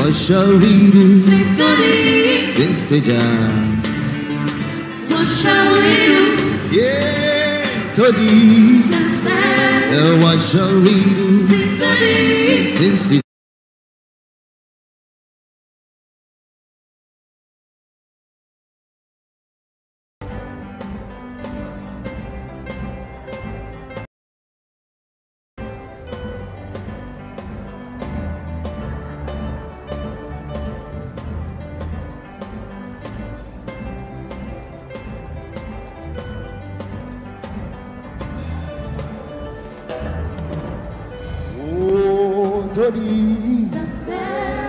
What shall we do? Since what shall we do? Yeah, Toddy. What shall we do? Since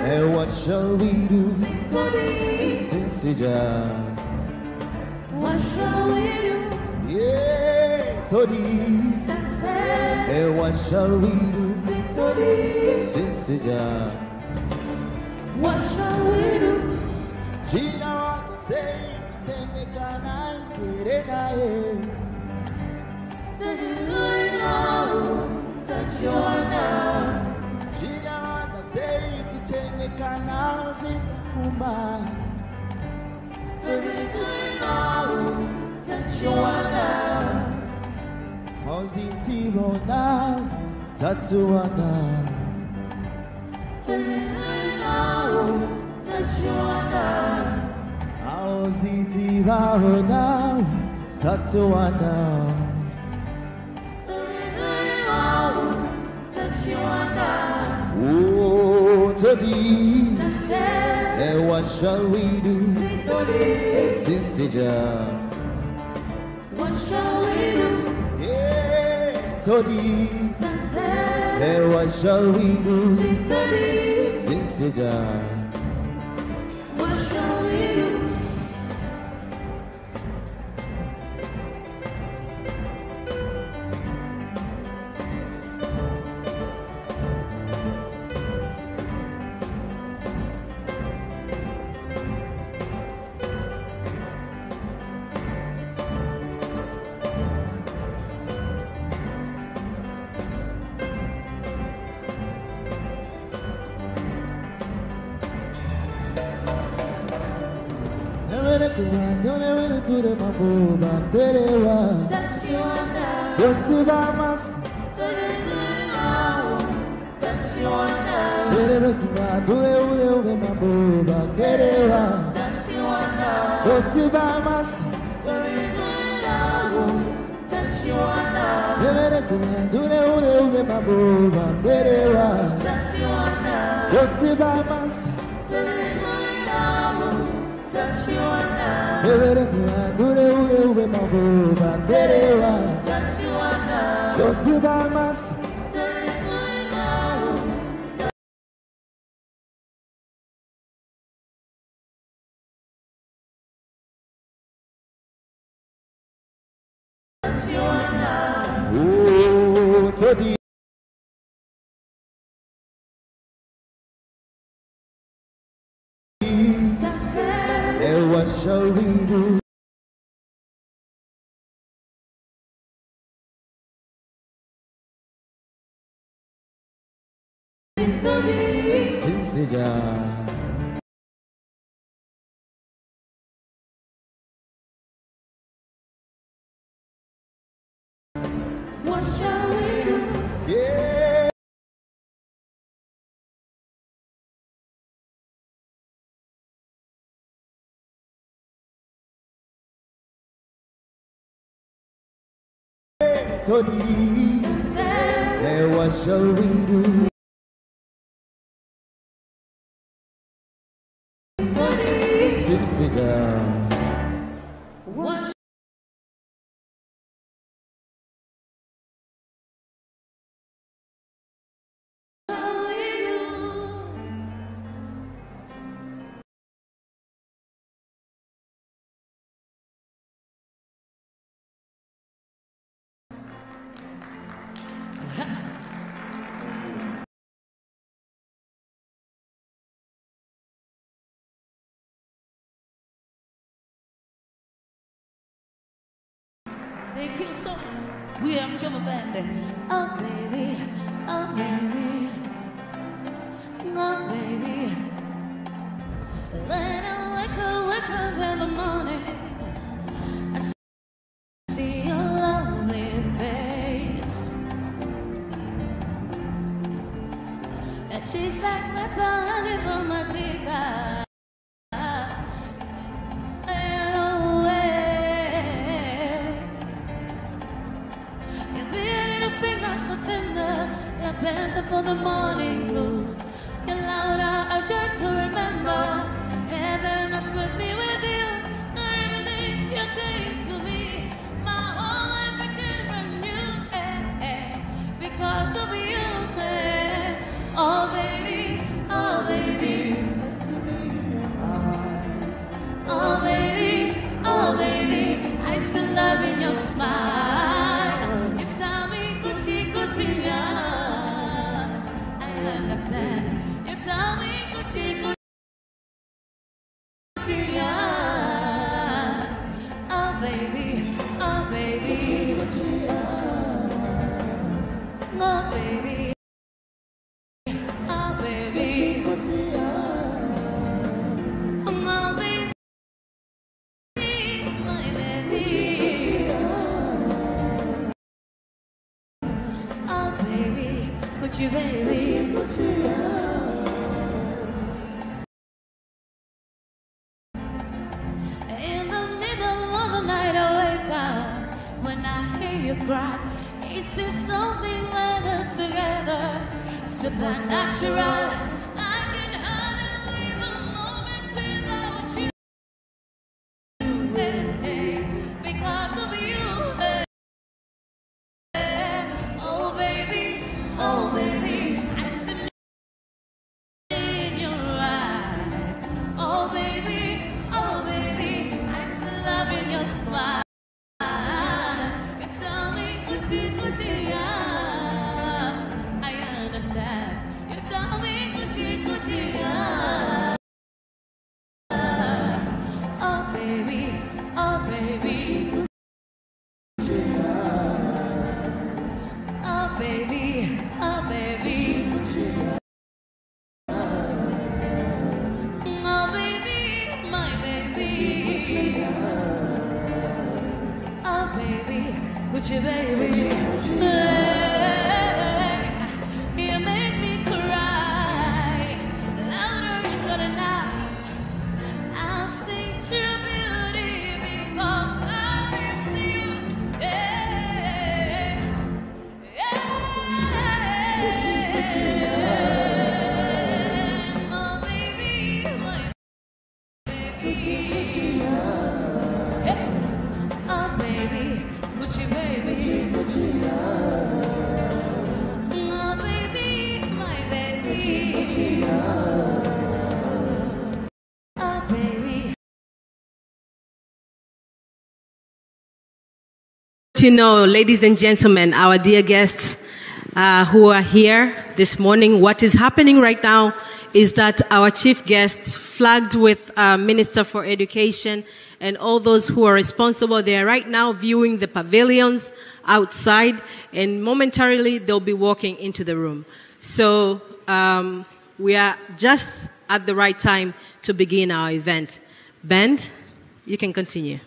and what shall we do? Since what shall we do? Yeah, Toddy. And what shall we do? Since what shall we do? Gina wants to say, touch your love. Positivo now, Tatuana. Positivo now, Tatuana. Oh, Toddy. And what shall we do? Since what shall we do? Yeah, Toddy. And what shall we do? Since what shall we do? Don't ever do the mambo, but there was don't do bamas. Touch your love. Wherever you are, do the mambo, but there was don't do bamas. Touch your love. Wherever you are, do the mambo, but there was don't do bamas. Touch your love. Touch your love. Oh, Toddy. And what shall we do? Since Tony, and what shall we do? Sit down. What shall we do? Thank you so much. We are Jumbo Band. Oh baby, oh baby, oh baby. When I wake up in the morning, I see your lovely face. And she's like that's all I need from my teacup. For the morning glow, your louder I try to remember. Heaven has put me with you. Everything you gave to me, my whole life became brand new. Because of you, oh baby, oh baby, oh baby, oh baby, I still love in your smile. You tell me Gucci, Gucci, yeah. You tell me Gucci, Gucci, yeah. Oh baby, oh baby, oh baby, oh baby, oh baby, my baby, oh baby, Gucci baby. In the middle of the night I wake up when I hear you cry. It's just something that us together, supernatural. I can hardly live a moment without you. Because of you. Oh baby, oh baby, I see in your eyes. Oh baby, I still love in your smile. You tell me Gucci, Gucci, yeah. I understand. You tell me Gucci, Gucci, yeah. Oh baby, oh baby. Oh baby, oh baby, oh baby, my baby, oh baby, Gucci baby, hey, you make me cry, louder so tonight, I'll sing true beauty because I see you, yeah. Oh baby, my baby, oh baby, Gucci baby, oh baby, my baby, oh baby. You know, ladies and gentlemen, our dear guests who are here this morning, what is happening right now is that our chief guest, flagged with Minister for Education and all those who are responsible, they are right now viewing the pavilions outside, and momentarily they'll be walking into the room. So we are just at the right time to begin our event. Band, you can continue.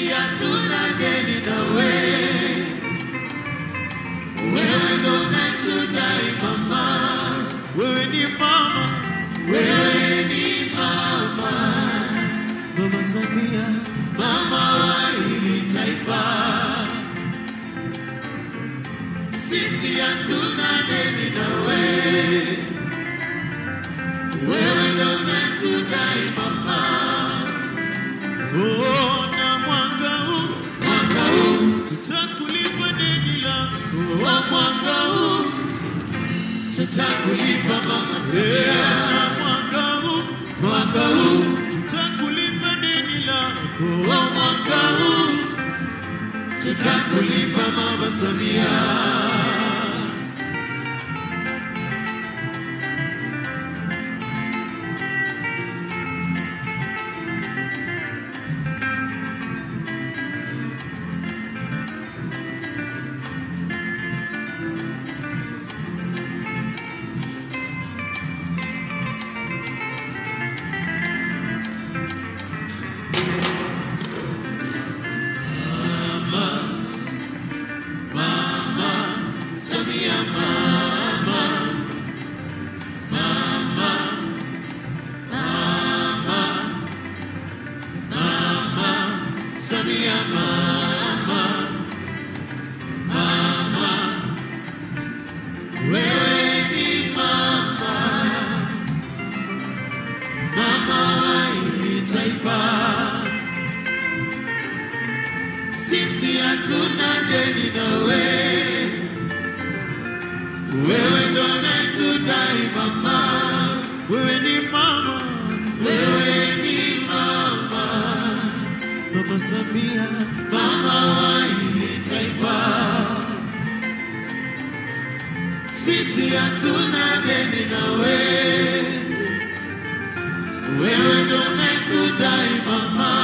sisi hatuna deni nawe. Wewe ndo unatudai mama. Wewe ni mama. Wewe ni mama. Mama Samia, mama wa hili taifa. Sisi hatuna deni nawe. Wewe ndo unatudai mama. Oh, na mwaka huu tutakulipa deni lako. Wa mwaka huu tutakulipa mama Samia. Na mwaka huu tutakulipa deni lako. Wa mwaka huu tutakulipa mama Samia. Sisi hatuna deni nawe. Wewe ndo unatudai mama. Wewe ni mama. Wewe ni mama. Mama Samia, mama wa hili taifa. Sisi hatuna deni nawe. Wewe ndo unatudai mama.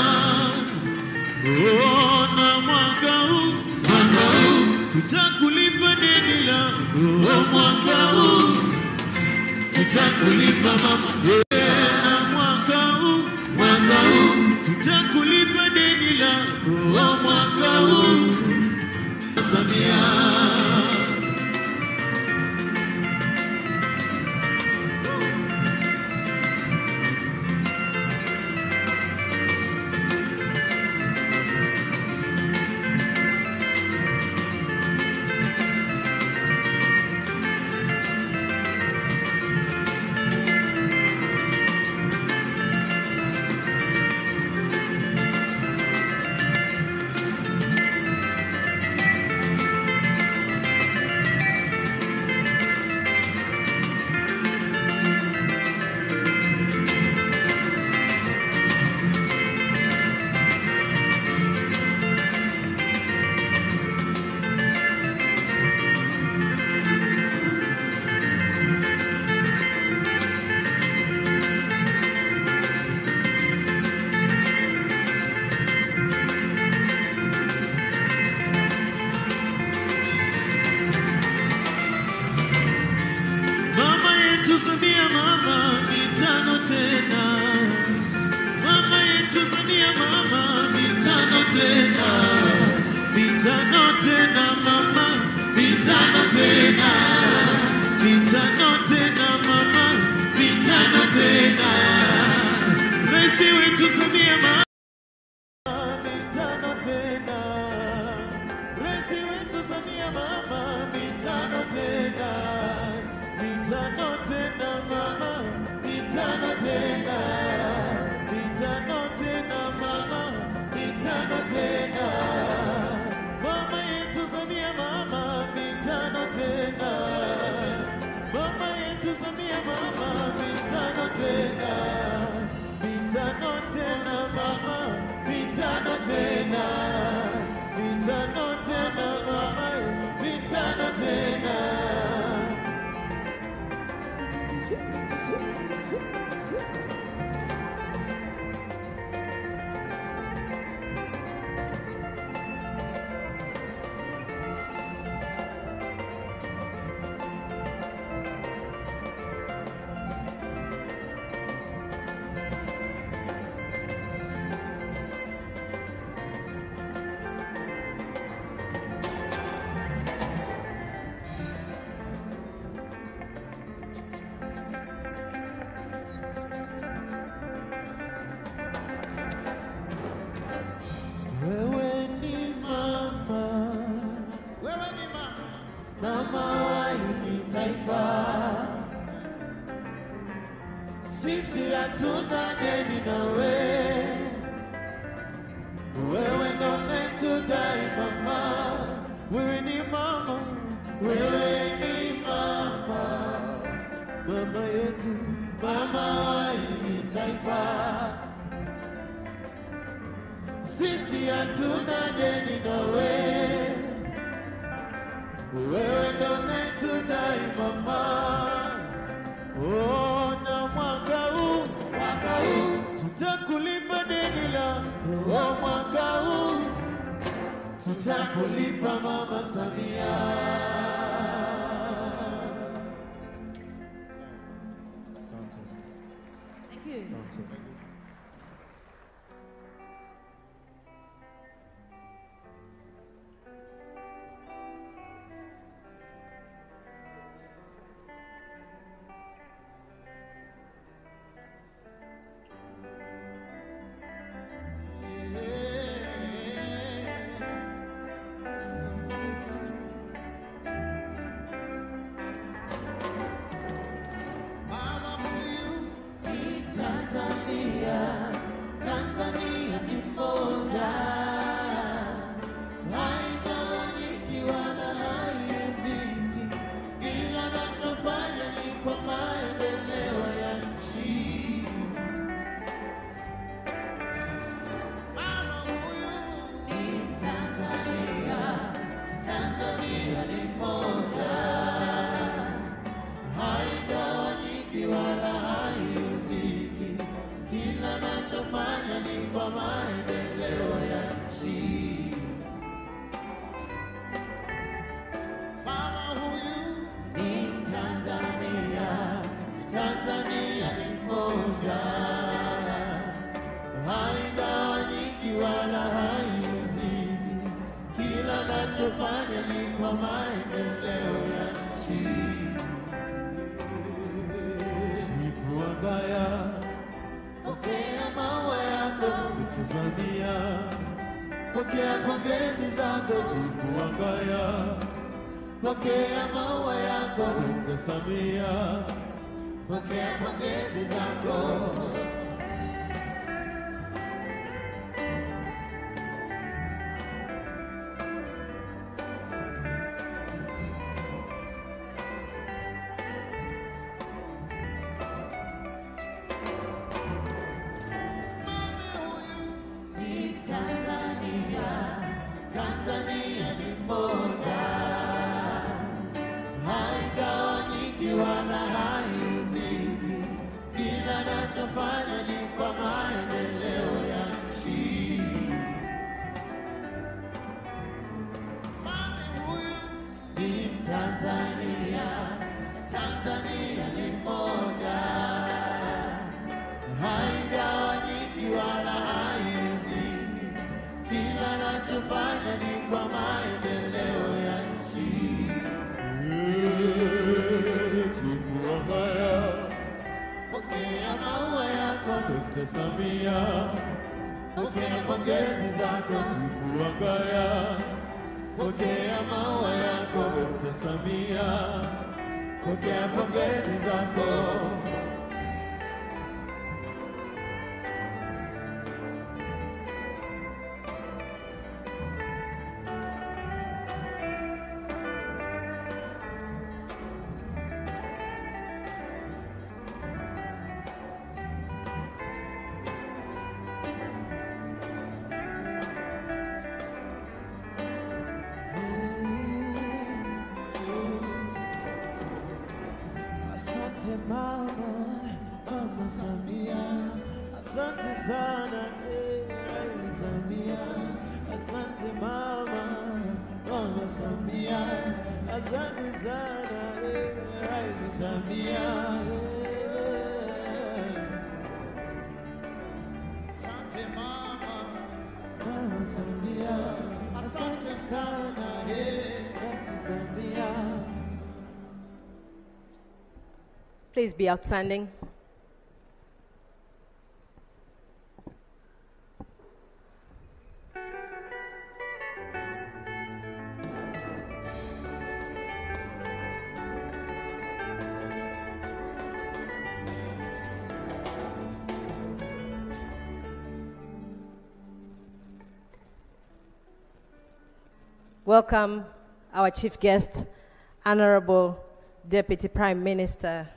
Oh, na mwaka huu tutakulipa deni lako. Wa mwaka huu tutakulipa mama Samia. Na mwaka huu tutakulipa deni lako. Wa mwaka huu Samia. Samia mama mitano tena. Mama yetu Samia mama mitano tena. Mitano tena mama. Mitano tena. Mitano tena mama. Mitano tena. Raisi wetu Samia mama mitano tena. Raisi wetu Samia mama mitano tena. Mitano tena mama, mitano tena. Mitano tena mama, mitano tena. Mama yetu Samia mama, mitano tena. Mama yetu taifa. Sisi hatuna deni nawe, wewe ndo umetudai mama. Wewe ni mama, wewe ni mama, mama yetu, mama wa hili taifa. Sisi hatuna deni nawe, wewe ndo umetudai mama. Oh, na mwaka huu tutakulipa deni lako. Oh, mwaka huu tutakulipa Mama Samia. Thank you. Fanya ni kwa maendeleo ya nchi. Chifu Wangaya, pokea maua yako Tanzania, pokea pongezi zako Chifu Wangaya, pokea maua yako Samia, pokea pongezi zako. Tanzania ni moja, haigawanyiki wala haizidi. Kila nachofanya ni kwa maendeleo ya nchi. Mami huyu ni Tanzania, Tanzania ni moja, haigawanyiki wala haizidi. Kila nachofanya ni kwa maendeleo ya nchi. Chifu Wangaya, pokea maua yako Dr. Samia, pokea pongezi zako Chifu Wangaya, pokea maua yako Dr. Samia, pokea pongezi zako. Mama Samia, asante sana Samia, asante mama Samia, asante sana Samia, asante mama Samia, asante sana Samia. Please be outstanding. welcome our chief guest, Honorable Deputy Prime Minister,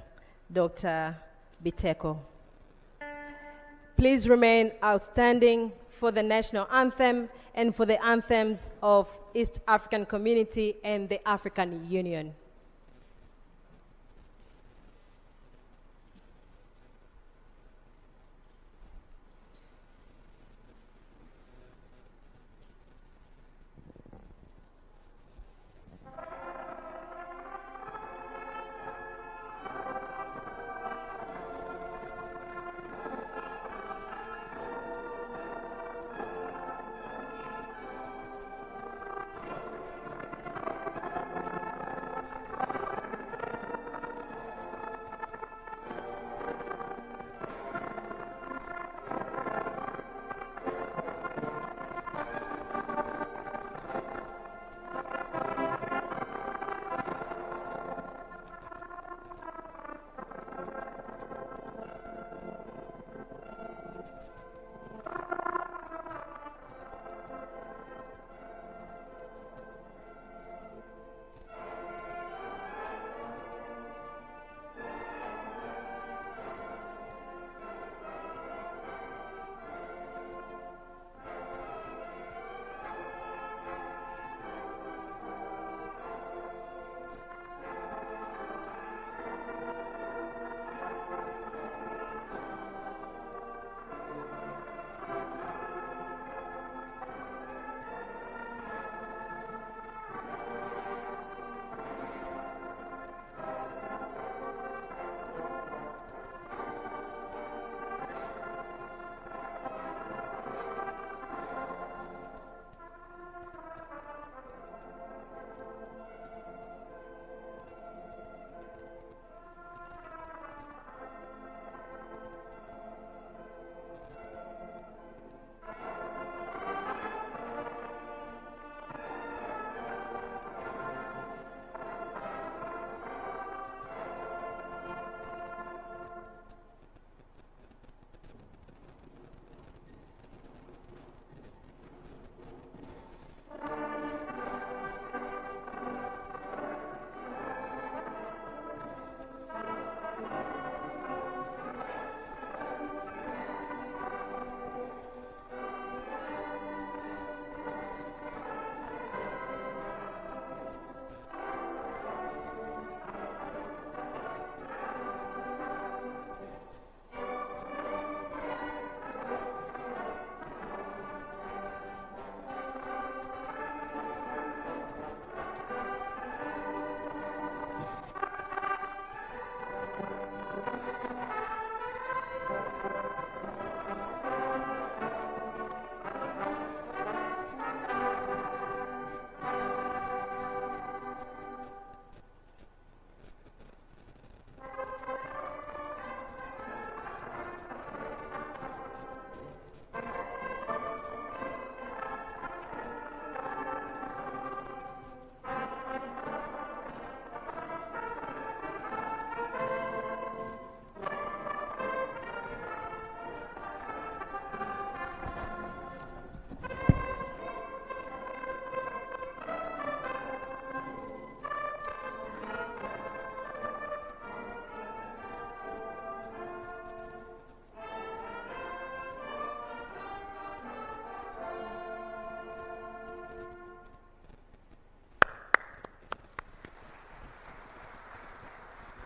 Dr. Biteko. Please remain outstanding for the national anthem and for the anthems of East African Community and the African Union.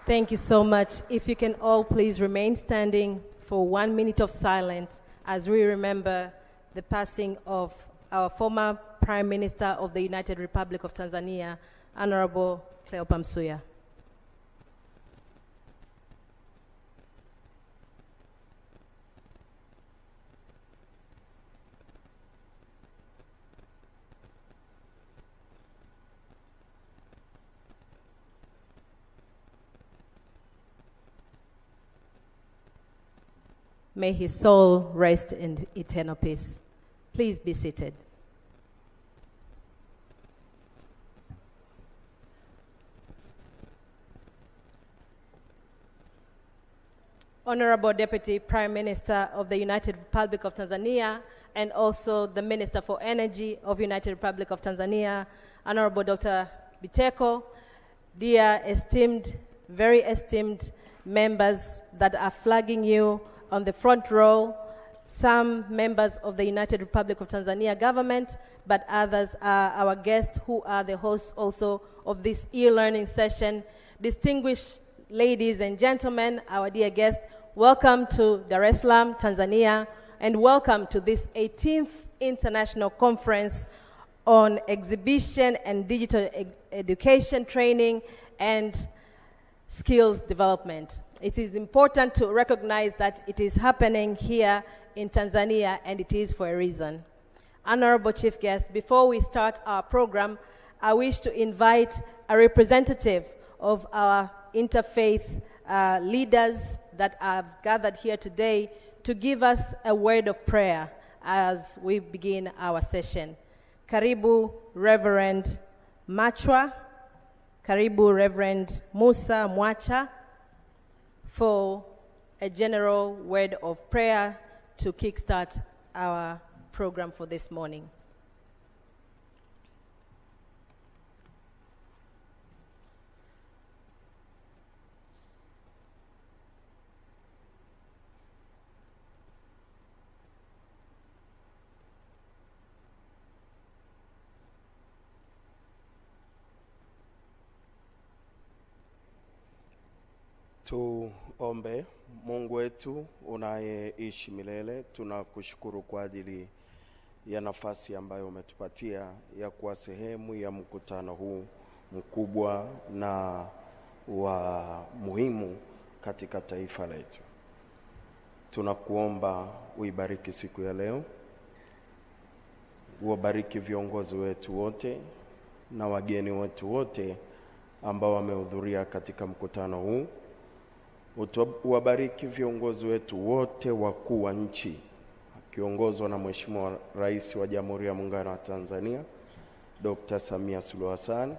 Thank you so much. If you can all please remain standing for 1 minute of silence as we remember the passing of our former Prime Minister of the United Republic of Tanzania, Honorable Cleopa Msuya. May his soul rest in eternal peace. Please be seated. Honorable Deputy Prime Minister of the United Republic of Tanzania and also the Minister for Energy of United Republic of Tanzania, Honorable Dr. Biteko, dear esteemed, very esteemed members that are flagging you on the front row, some members of the United Republic of Tanzania government, but others are our guests who are the hosts also of this e-learning session. Distinguished ladies and gentlemen, our dear guests, welcome to Dar es Salaam, Tanzania, and welcome to this 18th International Conference on Exhibition and Digital Education Training and Skills Development. It is important to recognize that it is happening here in Tanzania, and it is for a reason. Honorable Chief Guest, before we start our program, I wish to invite a representative of our interfaith leaders that have gathered here today to give us a word of prayer as we begin our session. Karibu, Reverend Machwa. Karibu, Reverend Musa Mwacha, for a general word of prayer to kickstart our program for this morning. Tuombe. Mungu wetu unayeishi milele, tunakushukuru kwa ajili ya nafasi ambayo umetupatia ya kuwa sehemu ya mkutano huu mkubwa na wa muhimu katika taifa letu. Tunakuomba uibariki siku ya leo, uwabariki viongozi wetu wote na wageni wetu wote ambao wamehudhuria katika mkutano huu. Uwabariki viongozi wetu wote wakuu wa nchi, kiongozwa na Mheshimiwa Rais wa Jamhuri ya Muungano wa Tanzania Dr. Samia Suluhu Hassan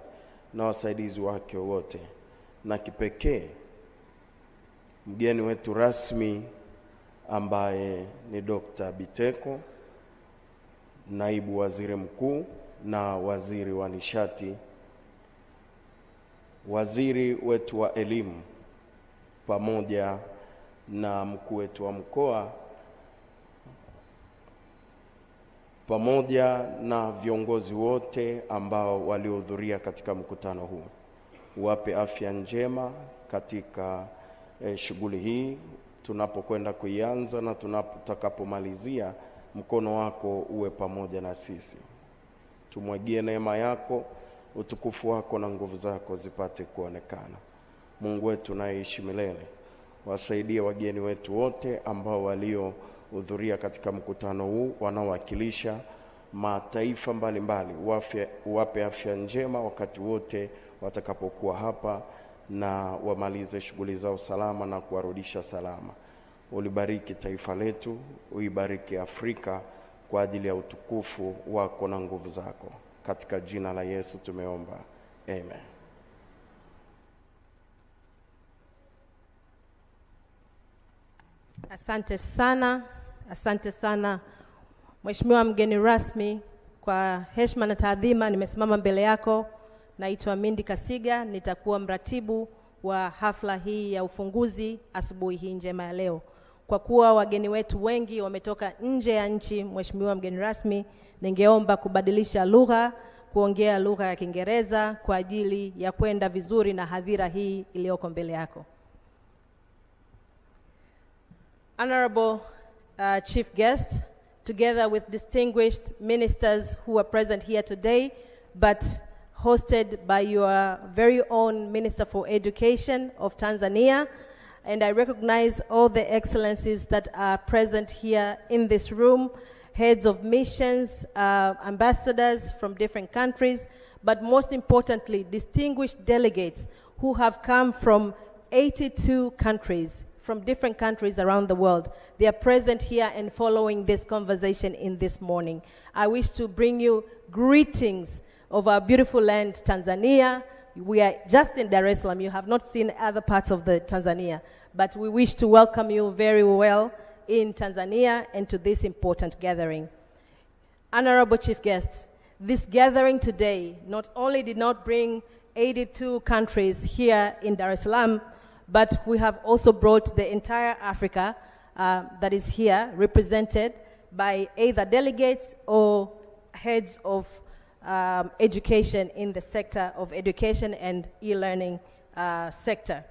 na wasaidizi wake wote, na kipekee mgeni wetu rasmi ambaye ni Dr. Biteko, naibu waziri mkuu na waziri wa nishati, waziri wetu wa elimu, pamoja na mkuu wetu wa mkoa, pamoja na viongozi wote ambao walihudhuria katika mkutano huu. Uwape afya njema katika shughuli hii tunapokwenda kuianza na tutakapomalizia. Mkono wako uwe pamoja na sisi. Tumwagie neema yako, utukufu wako na nguvu zako zipate kuonekana. Mungu wetu unayeishi milele, wasaidie wageni wetu wote ambao waliohudhuria katika mkutano huu, wanaowakilisha mataifa mbalimbali. Uwape afya njema wakati wote watakapokuwa hapa, na wamalize shughuli zao salama na kuwarudisha salama. Ulibariki taifa letu, uibariki Afrika kwa ajili ya utukufu wako na nguvu zako. Katika jina la Yesu tumeomba. Amen. Asante sana Mheshimiwa mgeni rasmi. Kwa heshima na taadhima nimesimama mbele yako. Naitwa Mindi Kasiga, nitakuwa mratibu wa hafla hii ya ufunguzi asubuhi hii njema ya leo. Kwa kuwa wageni wetu wengi wametoka nje ya nchi, Mheshimiwa mgeni rasmi, ningeomba kubadilisha lugha, kuongea lugha ya Kiingereza kwa ajili ya kwenda vizuri na hadhira hii iliyoko mbele yako. Honorable Chief Guest, together with distinguished ministers who are present here today, but hosted by your very own Minister for Education of Tanzania, and I recognize all the excellencies that are present here in this room, heads of missions, ambassadors from different countries, but most importantly, distinguished delegates who have come from 82 countries, from different countries around the world. They are present here and following this conversation in this morning. I wish to bring you greetings of our beautiful land, Tanzania. We are just in Dar es Salaam. You have not seen other parts of the Tanzania, but we wish to welcome you very well in Tanzania and to this important gathering. Honorable Chief Guest, This gathering today not only did not bring 82 countries here in Dar es Salaam, but we have also brought the entire Africa that is here, represented by either delegates or heads of education in the sector of education and e-learning sector.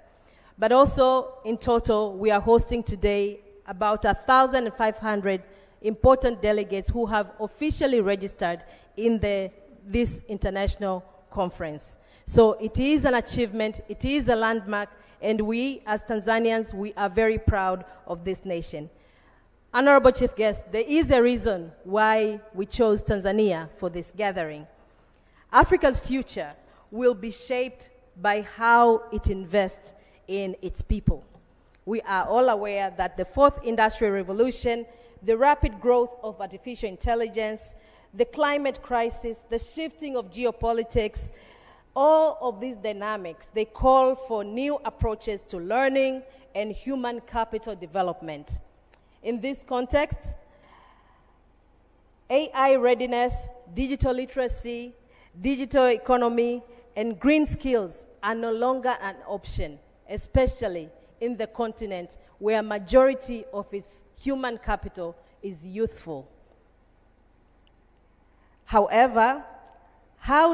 But also, in total, we are hosting today about 1,500 important delegates who have officially registered in this international conference. So it is an achievement, it is a landmark, and we, as Tanzanians, we are very proud of this nation. Honorable Chief Guest, there is a reason why we chose Tanzania for this gathering. Africa's future will be shaped by how it invests in its people. We are all aware that the fourth industrial revolution, the rapid growth of artificial intelligence, the climate crisis, the shifting of geopolitics, all of these dynamics, they call for new approaches to learning and human capital development. In this context, AI readiness, digital literacy, digital economy, and green skills are no longer an option, especially in the continent where a majority of its human capital is youthful. However, how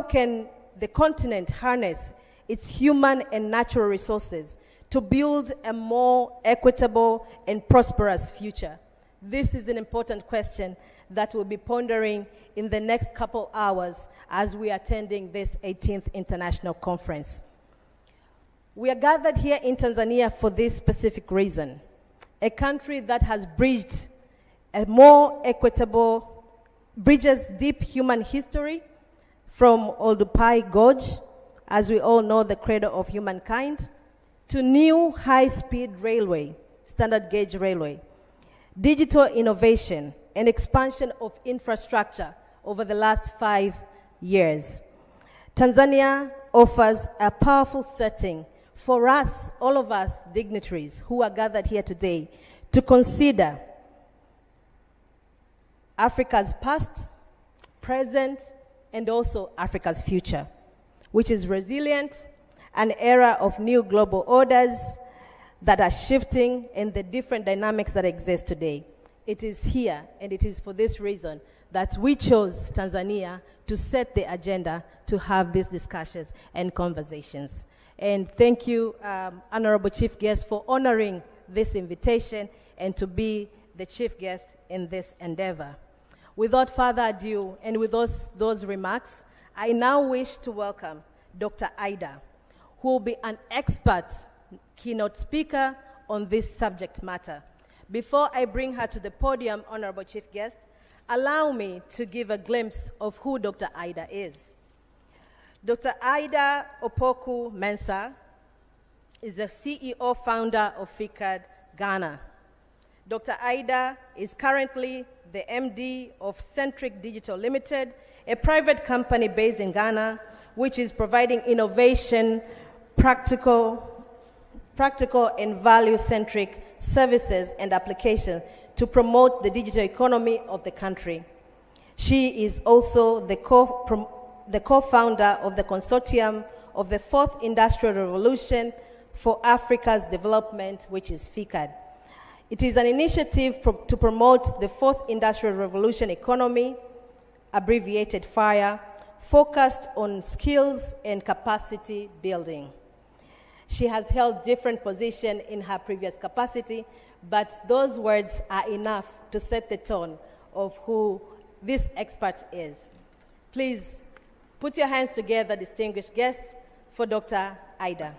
can the continent harness its human and natural resources to build a more equitable and prosperous future? This is an important question that we'll be pondering in the next couple hours as we are attending this 18th International Conference. We are gathered here in Tanzania for this specific reason. A country that has bridged a more equitable, bridges deep human history from Oldupai Gorge, as we all know, the cradle of humankind, to new high-speed railway, standard gauge railway, digital innovation, and expansion of infrastructure over the last 5 years. Tanzania offers a powerful setting for us, all of us dignitaries who are gathered here today, to consider Africa's past, present, and also Africa's future, which is resilient, an era of new global orders that are shifting and the different dynamics that exist today. It is here, and it is for this reason that we chose Tanzania to set the agenda to have these discussions and conversations. And thank you, Honorable Chief Guest, for honoring this invitation and to be the chief guest in this endeavor. Without further ado, and with those remarks, I now wish to welcome Dr. Ida, who will be an expert keynote speaker on this subject matter. Before I bring her to the podium, Honorable Chief Guest, allow me to give a glimpse of who Dr. Ida is. Dr. Ida Opoku Mensah is the CEO founder of FICAD Ghana. Dr. Ida is currently the MD of Centric Digital Limited, a private company based in Ghana, which is providing innovation, practical and value-centric services and applications to promote the digital economy of the country. She is also the co-founder of the consortium of the Fourth Industrial Revolution for Africa's Development, which is FICAD. It is an initiative to promote the Fourth Industrial Revolution economy, abbreviated FIRE, focused on skills and capacity building. She has held different positions in her previous capacity, but those words are enough to set the tone of who this expert is. Please put your hands together, distinguished guests, for Dr. Ida.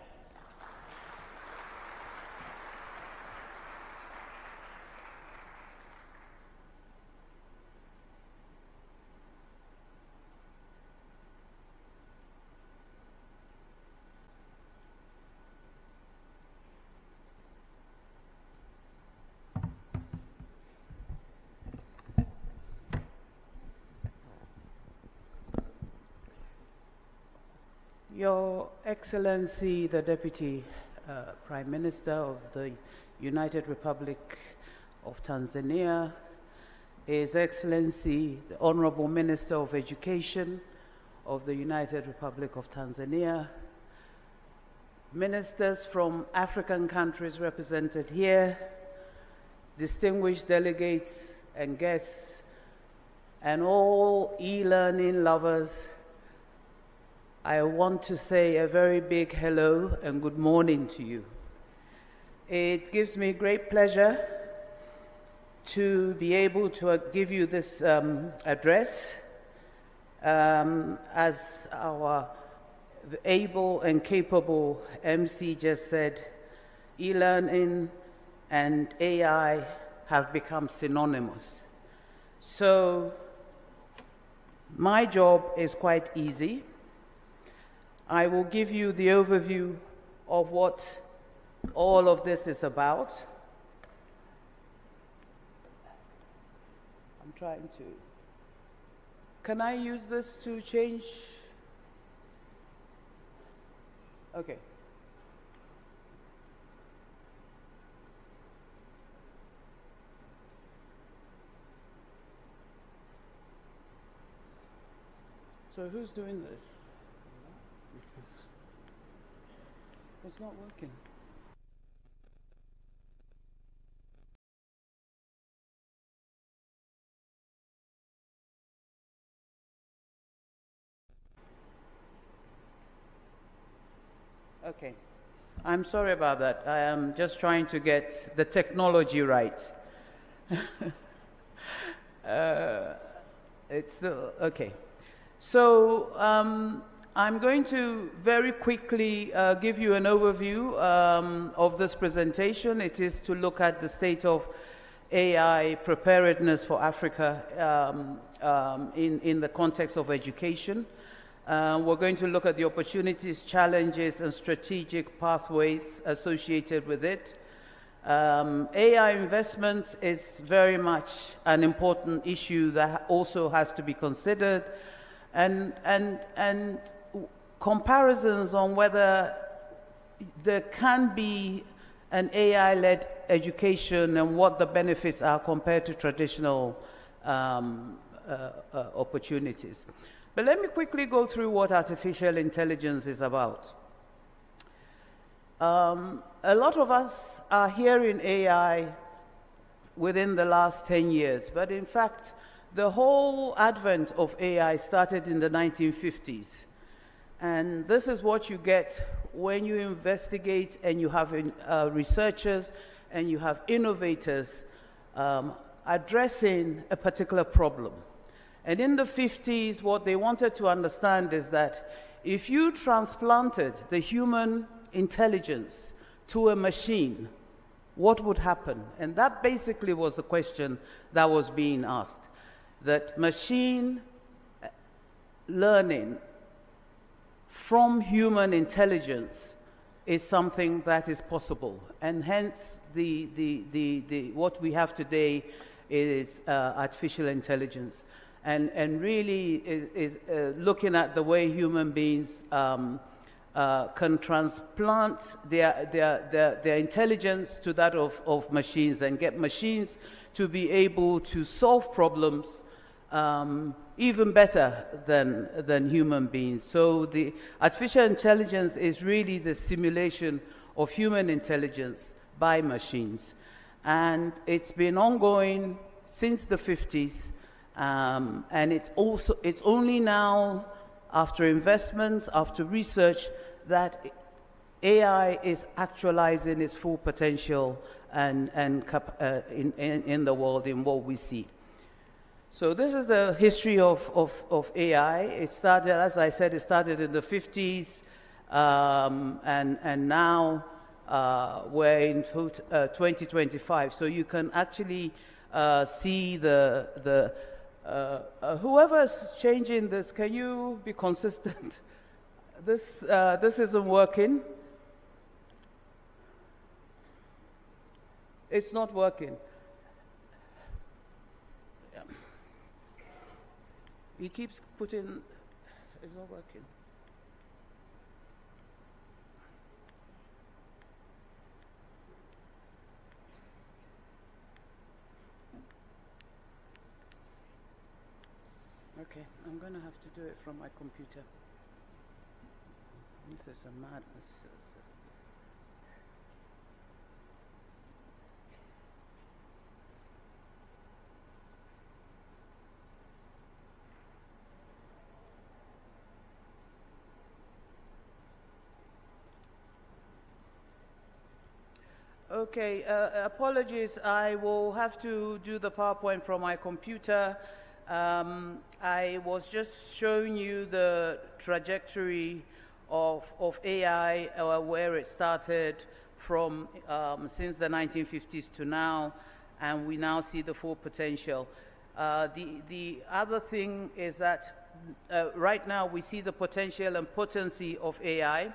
Your Excellency, the Deputy Prime Minister of the United Republic of Tanzania, His Excellency, the Honorable Minister of Education of the United Republic of Tanzania, ministers from African countries represented here, distinguished delegates and guests, and all e-learning lovers, I want to say a very big hello and good morning to you. It gives me great pleasure to be able to give you this address. As our able and capable MC just said, e-learning and AI have become synonymous. So my job is quite easy. I will give you the overview of what all of this is about. I'm trying to. Can I use this to change? Okay. So who's doing this? It's not working. Okay. I'm sorry about that. I am just trying to get the technology right. It's still okay. So I'm going to very quickly give you an overview of this presentation. It is to look at the state of AI preparedness for Africa in the context of education. We're going to look at the opportunities, challenges, and strategic pathways associated with it. AI investments is very much an important issue that also has to be considered, and comparisons on whether there can be an AI-led education and what the benefits are compared to traditional opportunities. But let me quickly go through what artificial intelligence is about. A lot of us are hearing AI within the last 10 years, but in fact, the whole advent of AI started in the 1950s. And this is what you get when you investigate and you have researchers and you have innovators addressing a particular problem. And in the 50s, what they wanted to understand is that if you transplanted the human intelligence to a machine, what would happen? And that basically was the question that was being asked. That machine learning from human intelligence is something that is possible. And hence, what we have today is artificial intelligence. And really is looking at the way human beings can transplant their intelligence to that of machines and get machines to be able to solve problems even better than human beings. So the artificial intelligence is really the simulation of human intelligence by machines. And it's been ongoing since the 50s. And it's only now, after investments, after research, that AI is actualizing its full potential in the world, in what we see. So this is the history of AI. It started, as I said, it started in the 50s, and now we're in 2025. So you can actually see whoever's changing this, can you be consistent? This isn't working. It's not working. Yeah. He keeps putting, it's not working. Okay, I'm going to have to do it from my computer. This is a madness. Okay, apologies. I will have to do the PowerPoint from my computer. I was just showing you the trajectory of AI, where it started from since the 1950s to now, and we now see the full potential. The other thing is that right now we see the potential and potency of AI,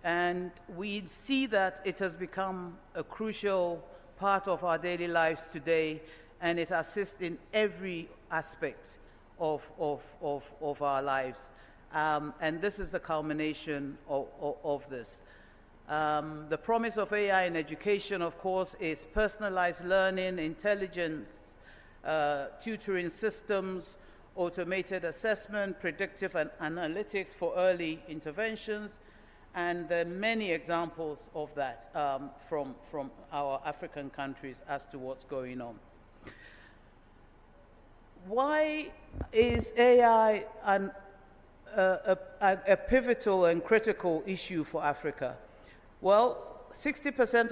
and we see that it has become a crucial part of our daily lives today, and it assists in every aspect of our lives. And this is the culmination of this. The promise of AI in education, of course, is personalized learning, intelligence, tutoring systems, automated assessment, predictive and analytics for early interventions, and there are many examples of that from our African countries as to what's going on. Why is AI a pivotal and critical issue for Africa? Well, 60%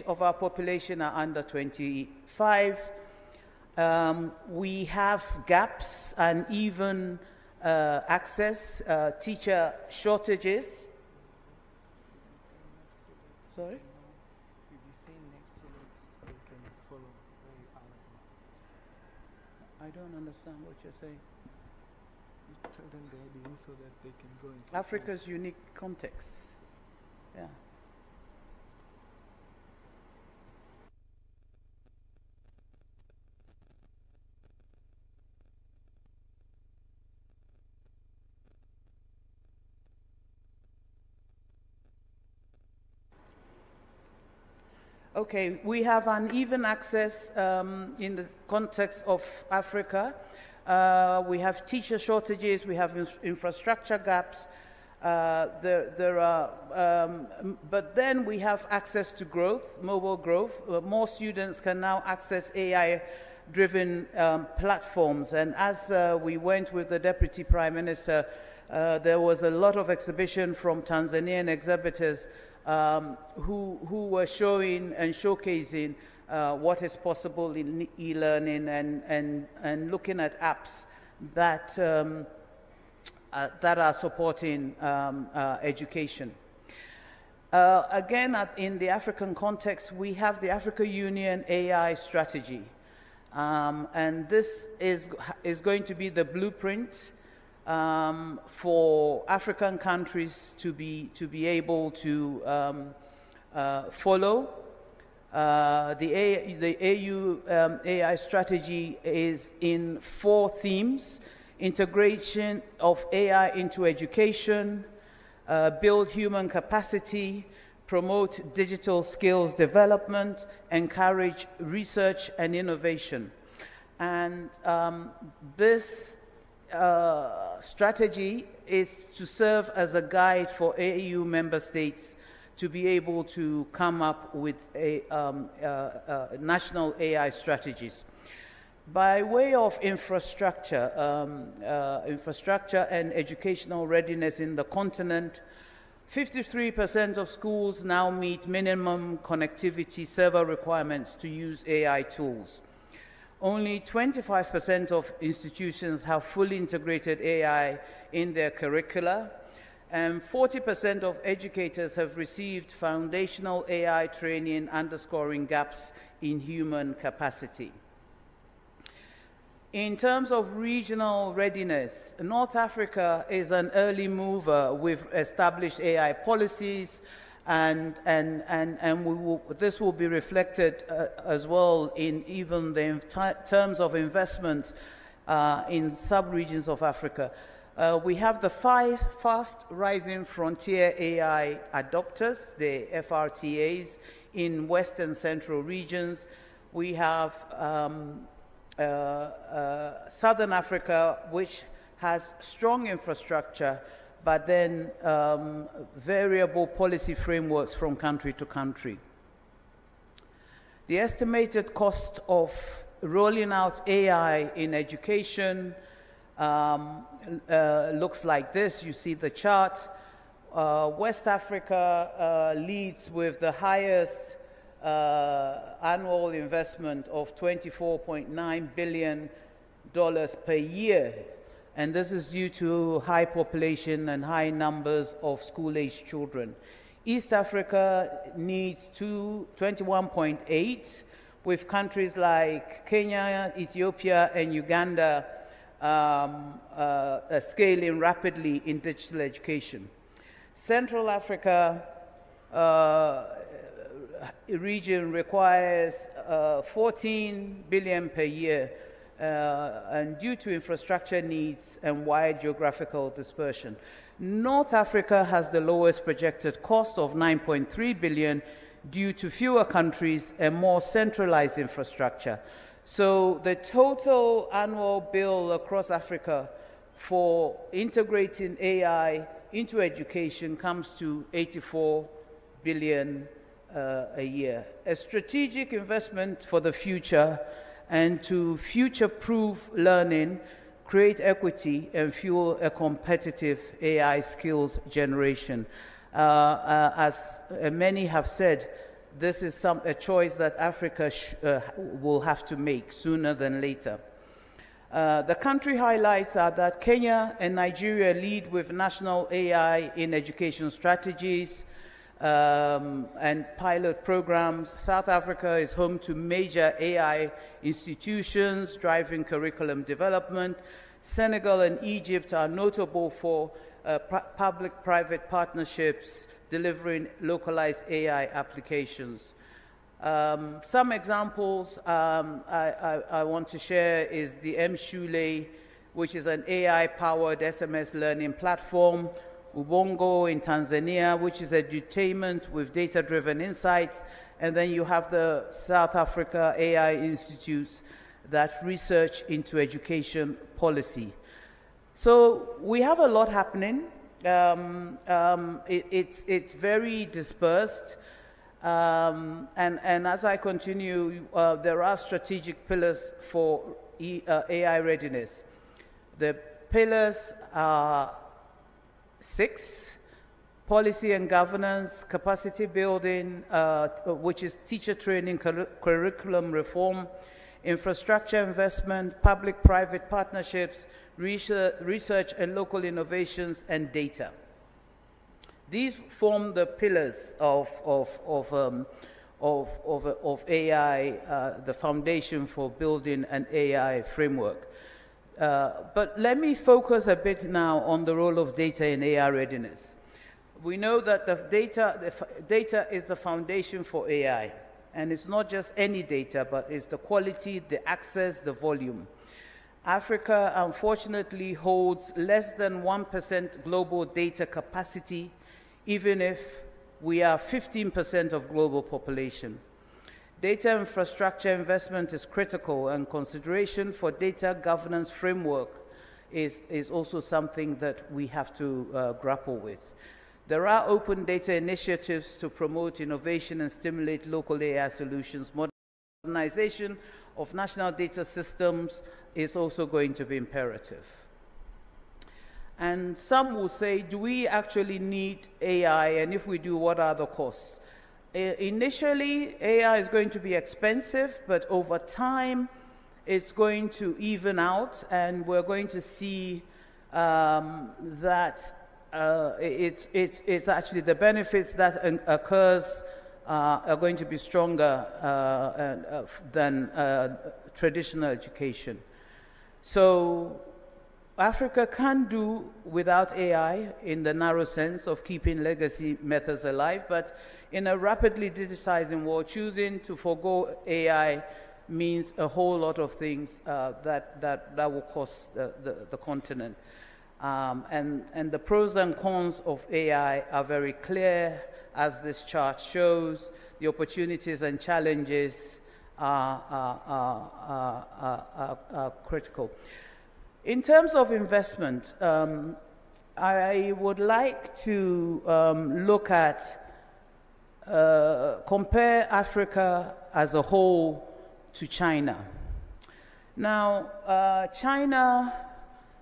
of our population are under 25. We have gaps and even access, teacher shortages. Sorry? If you say next to it, they can follow where you are right now. I don't understand what you're saying. You tell them the idea so that they can go and see Africa's first. unique context. Yeah. Okay, we have uneven access in the context of Africa. We have teacher shortages, we have infrastructure gaps, but then we have access to growth, mobile growth. More students can now access AI-driven platforms. And as we went with the Deputy Prime Minister, there was a lot of exhibition from Tanzanian exhibitors who were showing and showcasing what is possible in e-learning and looking at apps that that are supporting education. Again, in the African context, we have the Africa Union AI strategy, and this is going to be the blueprint for African countries to be able to follow. The AU AI strategy is in 4 themes: integration of AI into education, build human capacity, promote digital skills development, encourage research and innovation. And this strategy is to serve as a guide for AU member states to be able to come up with national AI strategies. By way of infrastructure, infrastructure and educational readiness in the continent, 53% of schools now meet minimum connectivity server requirements to use AI tools. Only 25% of institutions have fully integrated AI in their curricula, and 40% of educators have received foundational AI training, underscoring gaps in human capacity. In terms of regional readiness, North Africa is an early mover with established AI policies, and this will be reflected as well in even the terms of investments in sub-regions of Africa. We have the 5 fast rising frontier AI adopters, the FRTAs, in West and Central regions. We have Southern Africa, which has strong infrastructure, but then variable policy frameworks from country to country. The estimated cost of rolling out AI in education looks like this. You see the chart. West Africa leads with the highest annual investment of $24.9 billion per year. And this is due to high population and high numbers of school-aged children. East Africa needs 21.8, with countries like Kenya, Ethiopia, and Uganda scaling rapidly in digital education. Central Africa region requires 14 billion per year, and due to infrastructure needs and wide geographical dispersion. North Africa has the lowest projected cost of 9.3 billion due to fewer countries and more centralized infrastructure. So the total annual bill across Africa for integrating AI into education comes to 84 billion a year. A strategic investment for the future and to future-proof learning, create equity, and fuel a competitive AI skills generation. As many have said, this is a choice that Africa will have to make sooner than later. The country highlights are that Kenya and Nigeria lead with national AI in education strategies and pilot programs. South Africa is home to major AI institutions driving curriculum development. Senegal and Egypt are notable for public-private partnerships delivering localized AI applications. Some examples I want to share is the M-Shule, which is an AI-powered SMS learning platform. Ubongo in Tanzania, which is edutainment with data-driven insights. And then you have the South Africa AI Institutes that research into education policy. So we have a lot happening. It's very dispersed. And as I continue, there are strategic pillars for AI readiness. The pillars are 6: policy and governance, capacity building, which is teacher training, curriculum reform, infrastructure investment, public-private partnerships, research and local innovations, and data. These form the pillars of AI, the foundation for building an AI framework. But let me focus a bit now on the role of data in AI readiness. We know that the data is the foundation for AI, and it's not just any data, but it's the quality, the access, the volume. Africa, unfortunately, holds less than 1% global data capacity, even if we are 15% of global population. Data infrastructure investment is critical, and consideration for data governance framework is also something that we have to grapple with. There are open data initiatives to promote innovation and stimulate local AI solutions. Modernization of national data systems is also going to be imperative. And some will say, do we actually need AI? And if we do, what are the costs? Initially, AI is going to be expensive, but over time, it's going to even out, and we're going to see that it's actually the benefits that occurs are going to be stronger than traditional education. So Africa can do without AI in the narrow sense of keeping legacy methods alive, but in a rapidly digitizing world, choosing to forego AI means a whole lot of things that will cost the continent. And the pros and cons of AI are very clear, as this chart shows. The opportunities and challenges are critical. In terms of investment, I would like to look at, compare Africa as a whole to China. Now, China,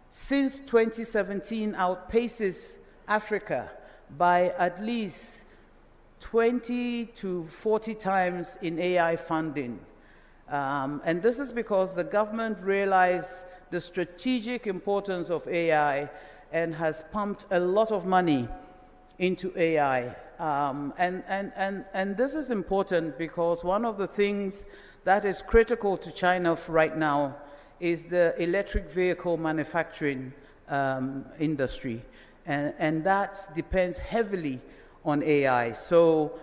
since 2017, outpaces Africa by at least 20 to 40 times in AI funding. And this is because the government realized the strategic importance of AI and has pumped a lot of money into AI. And this is important because one of the things that is critical to China right now is the electric vehicle manufacturing industry. And that depends heavily on AI. So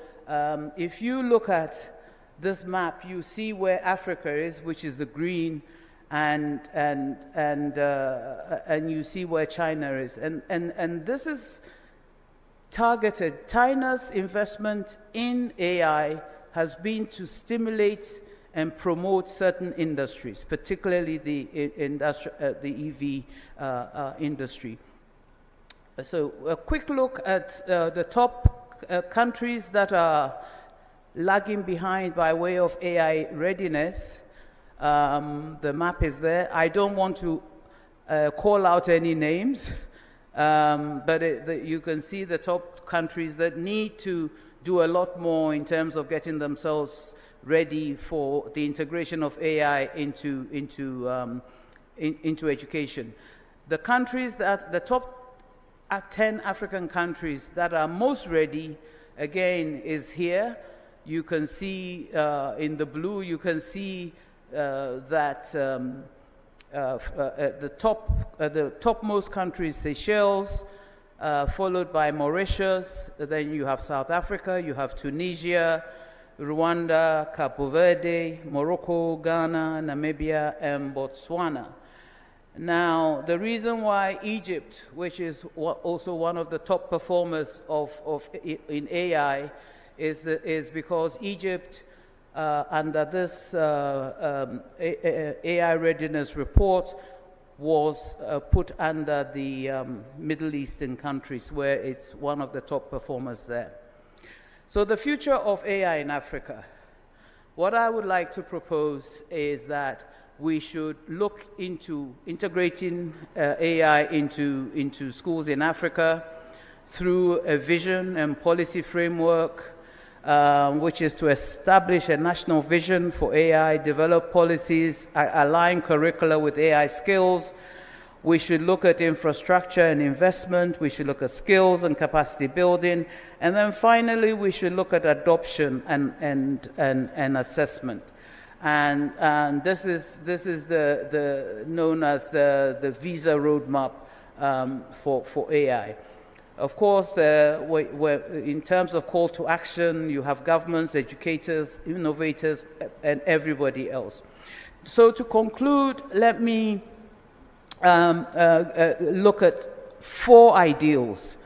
if you look at this map, you see where Africa is, which is the green, and you see where China is. And this is targeted. China's investment in AI has been to stimulate and promote certain industries, particularly the EV industry. So a quick look at the top countries that are lagging behind by way of AI readiness. The map is there. I don't want to call out any names, but you can see the top countries that need to do a lot more in terms of getting themselves ready for the integration of AI into education. The countries the top 10 African countries that are most ready, again, is here. You can see in the blue, you can see that at the topmost country is Seychelles, followed by Mauritius. Then you have South Africa, you have Tunisia, Rwanda, Cape Verde, Morocco, Ghana, Namibia, and Botswana. Now, the reason why Egypt, which is also one of the top performers in AI, is because Egypt, under this AI readiness report, was put under the Middle Eastern countries, where it's one of the top performers there. So the future of AI in Africa, what I would like to propose is that we should look into integrating AI into schools in Africa through a vision and policy framework, which is to establish a national vision for AI, develop policies, align curricula with AI skills. We should look at infrastructure and investment. We should look at skills and capacity building. And then finally, we should look at adoption and assessment. And this is the known as the visa roadmap for AI. Of course, in terms of call to action, you have governments, educators, innovators, and everybody else. So to conclude, let me look at 4 ideals.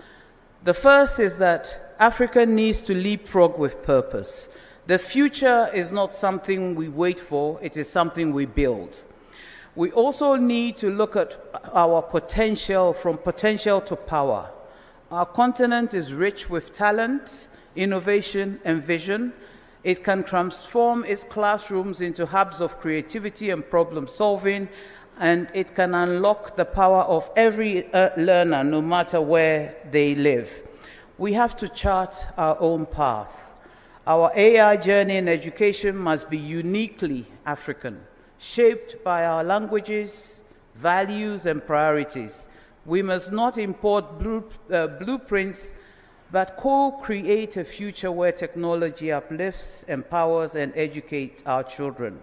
The first is that Africa needs to leapfrog with purpose. The future is not something we wait for, it is something we build. We also need to look at our potential, from potential to power. Our continent is rich with talent, innovation, and vision. It can transform its classrooms into hubs of creativity and problem solving, and it can unlock the power of every learner, no matter where they live. We have to chart our own path. Our AI journey in education must be uniquely African, shaped by our languages, values, and priorities. We must not import blueprints, but co-create a future where technology uplifts, empowers, and educates our children.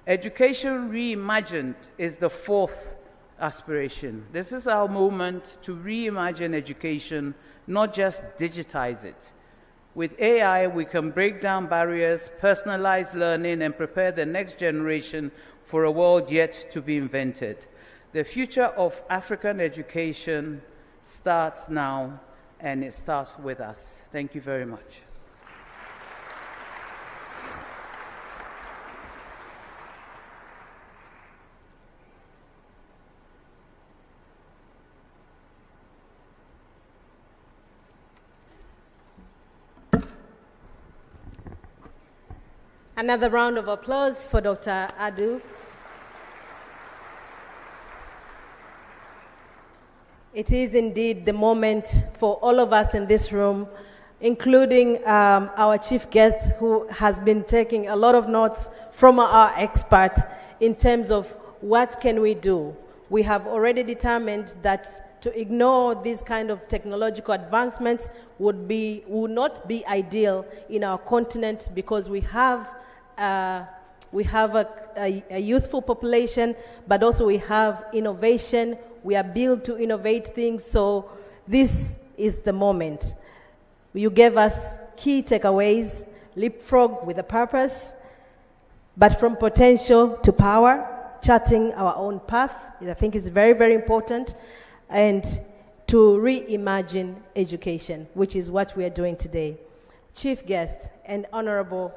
Education reimagined is the 4th aspiration. This is our moment to reimagine education, not just digitize it. With AI, we can break down barriers, personalize learning, and prepare the next generation for a world yet to be invented. The future of African education starts now, and it starts with us. Thank you very much. Another round of applause for Dr. Adu. It is indeed the moment for all of us in this room, including our chief guest, who has been taking a lot of notes from our experts in terms of what can we do. We have already determined that to ignore these kind of technological advancements would not be ideal in our continent, because we have a youthful population, but also we have innovation. We are built to innovate things, so this is the moment. You gave us key takeaways: leapfrog with a purpose, but from potential to power, charting our own path. I think is very, very important, and to reimagine education, which is what we are doing today. Chief guest and Honorable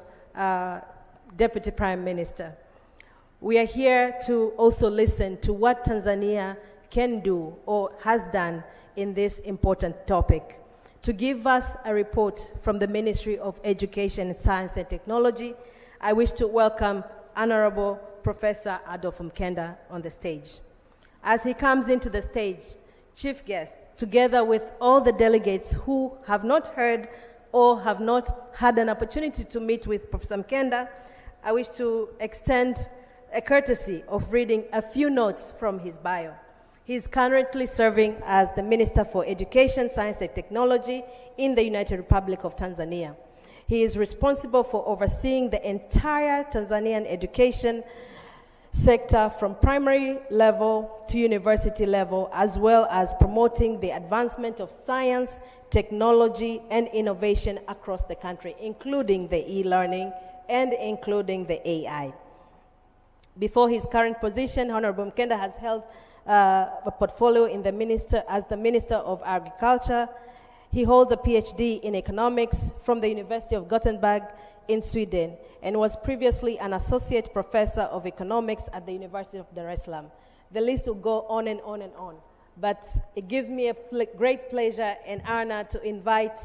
Deputy Prime Minister, we are here to also listen to what Tanzania can do or has done in this important topic. To give us a report from the Ministry of Education, Science and Technology, I wish to welcome Honorable Professor Adolf Mkenda on the stage. As he comes into the stage, chief guest, together with all the delegates who have not heard or have not had an opportunity to meet with Professor Mkenda, I wish to extend a courtesy of reading a few notes from his bio. He is currently serving as the Minister for Education, Science and Technology in the United Republic of Tanzania. He is responsible for overseeing the entire Tanzanian education sector from primary level to university level, as well as promoting the advancement of science, technology, and innovation across the country, including the e-learning and including the AI. Before his current position, Honorable Mkenda has held a portfolio as the Minister of Agriculture. He holds a PhD in economics from the University of Gothenburg in Sweden, and was previously an associate professor of economics at the University of Dar es Salaam. The list will go on and on and on, but it gives me a great pleasure and honor to invite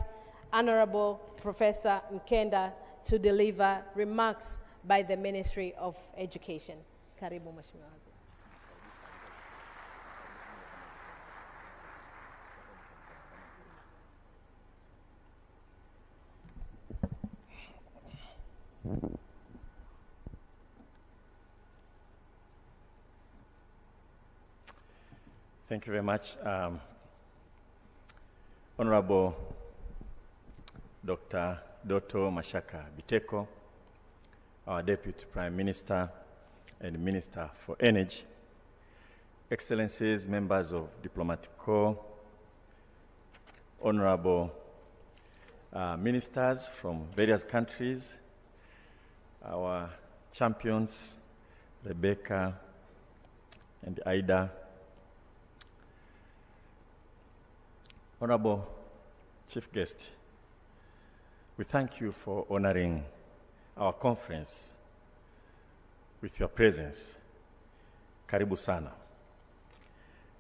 Honorable Professor Mkenda to deliver remarks by the Ministry of Education. Karibu Mheshimiwa. Thank you very much. Honorable Dr. Doto Mashaka Biteko, our Deputy Prime Minister and Minister for Energy, Excellencies, members of Diplomatic Corps, Honorable ministers from various countries, our champions, Rebecca and Ida, Honorable Chief Guest, we thank you for honoring our conference with your presence. Karibu sana.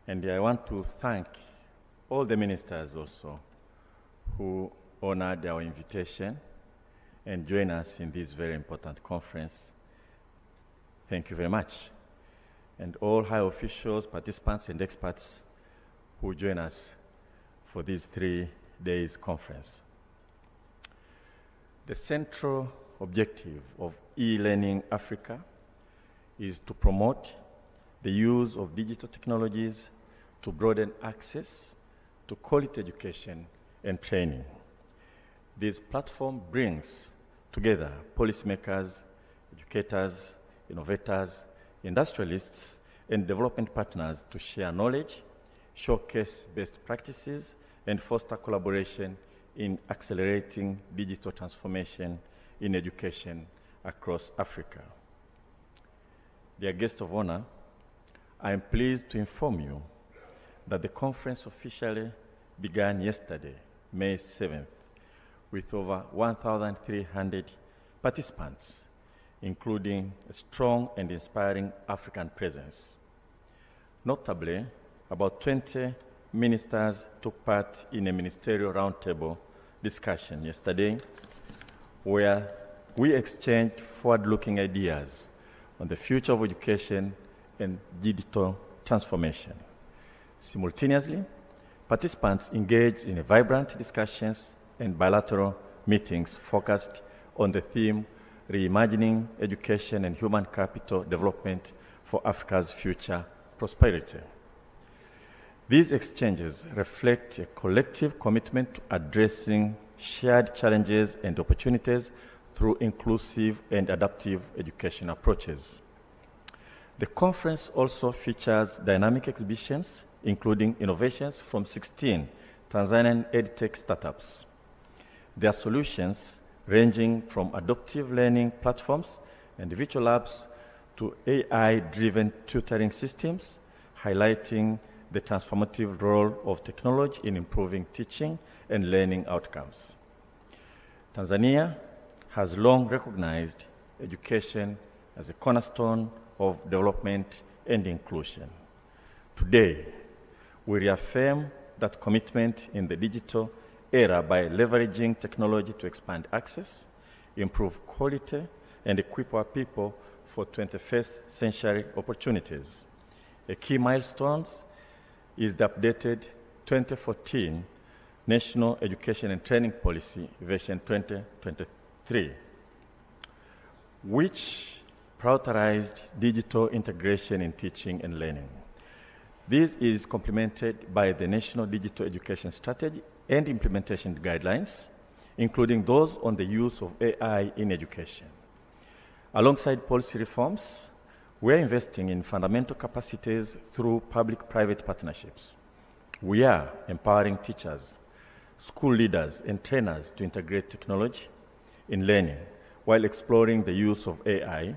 And I want to thank all the ministers also who honored our invitation and join us in this very important conference. Thank you very much. And all high officials, participants, and experts who join us for this 3 days conference. The central objective of e-learning Africa is to promote the use of digital technologies to broaden access to quality education and training. This platform brings together policymakers, educators, innovators, industrialists, and development partners to share knowledge, showcase best practices, and foster collaboration in accelerating digital transformation in education across Africa. Dear guest of honor, I am pleased to inform you that the conference officially began yesterday, May 7th, with over 1,300 participants, including a strong and inspiring African presence. Notably, about 20 ministers took part in a ministerial roundtable discussion yesterday, where we exchanged forward-looking ideas on the future of education and digital transformation. Simultaneously, participants engaged in vibrant discussions and bilateral meetings focused on the theme Reimagining Education and Human Capital Development for Africa's Future Prosperity. These exchanges reflect a collective commitment to addressing shared challenges and opportunities through inclusive and adaptive education approaches. The conference also features dynamic exhibitions, including innovations from 16 Tanzanian edtech startups. Their solutions, ranging from adaptive learning platforms and virtual labs to AI-driven tutoring systems, highlighting the transformative role of technology in improving teaching and learning outcomes. Tanzania has long recognized education as a cornerstone of development and inclusion. Today, we reaffirm that commitment in the digital era by leveraging technology to expand access, improve quality, and equip our people for 21st century opportunities. A key milestone is the updated 2014 National Education and Training Policy, version 2023, which prioritized digital integration in teaching and learning. This is complemented by the National Digital Education Strategy and implementation guidelines, including those on the use of AI in education. Alongside policy reforms, we're investing in fundamental capacities through public-private partnerships. We are empowering teachers, school leaders, and trainers to integrate technology in learning while exploring the use of AI,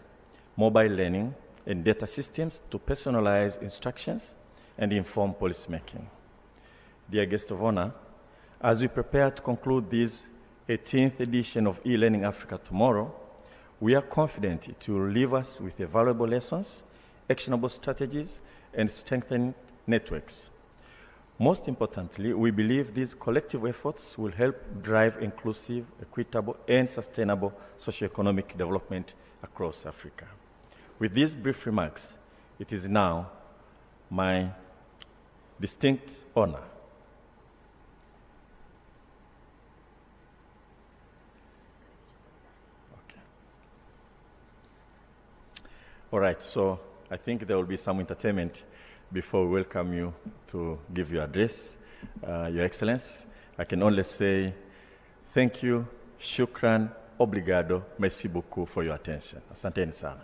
mobile learning, and data systems to personalize instructions and inform policymaking. Dear guests of honor, as we prepare to conclude this 18th edition of E-Learning Africa tomorrow, we are confident it will leave us with valuable lessons, actionable strategies, and strengthened networks. Most importantly, we believe these collective efforts will help drive inclusive, equitable, and sustainable socioeconomic development across Africa. With these brief remarks, it is now my distinct honor All right, so I think there will be some entertainment before we welcome you to give your address. Your Excellency, I can only say thank you, shukran, obrigado, merci beaucoup for your attention. Asanteni sana.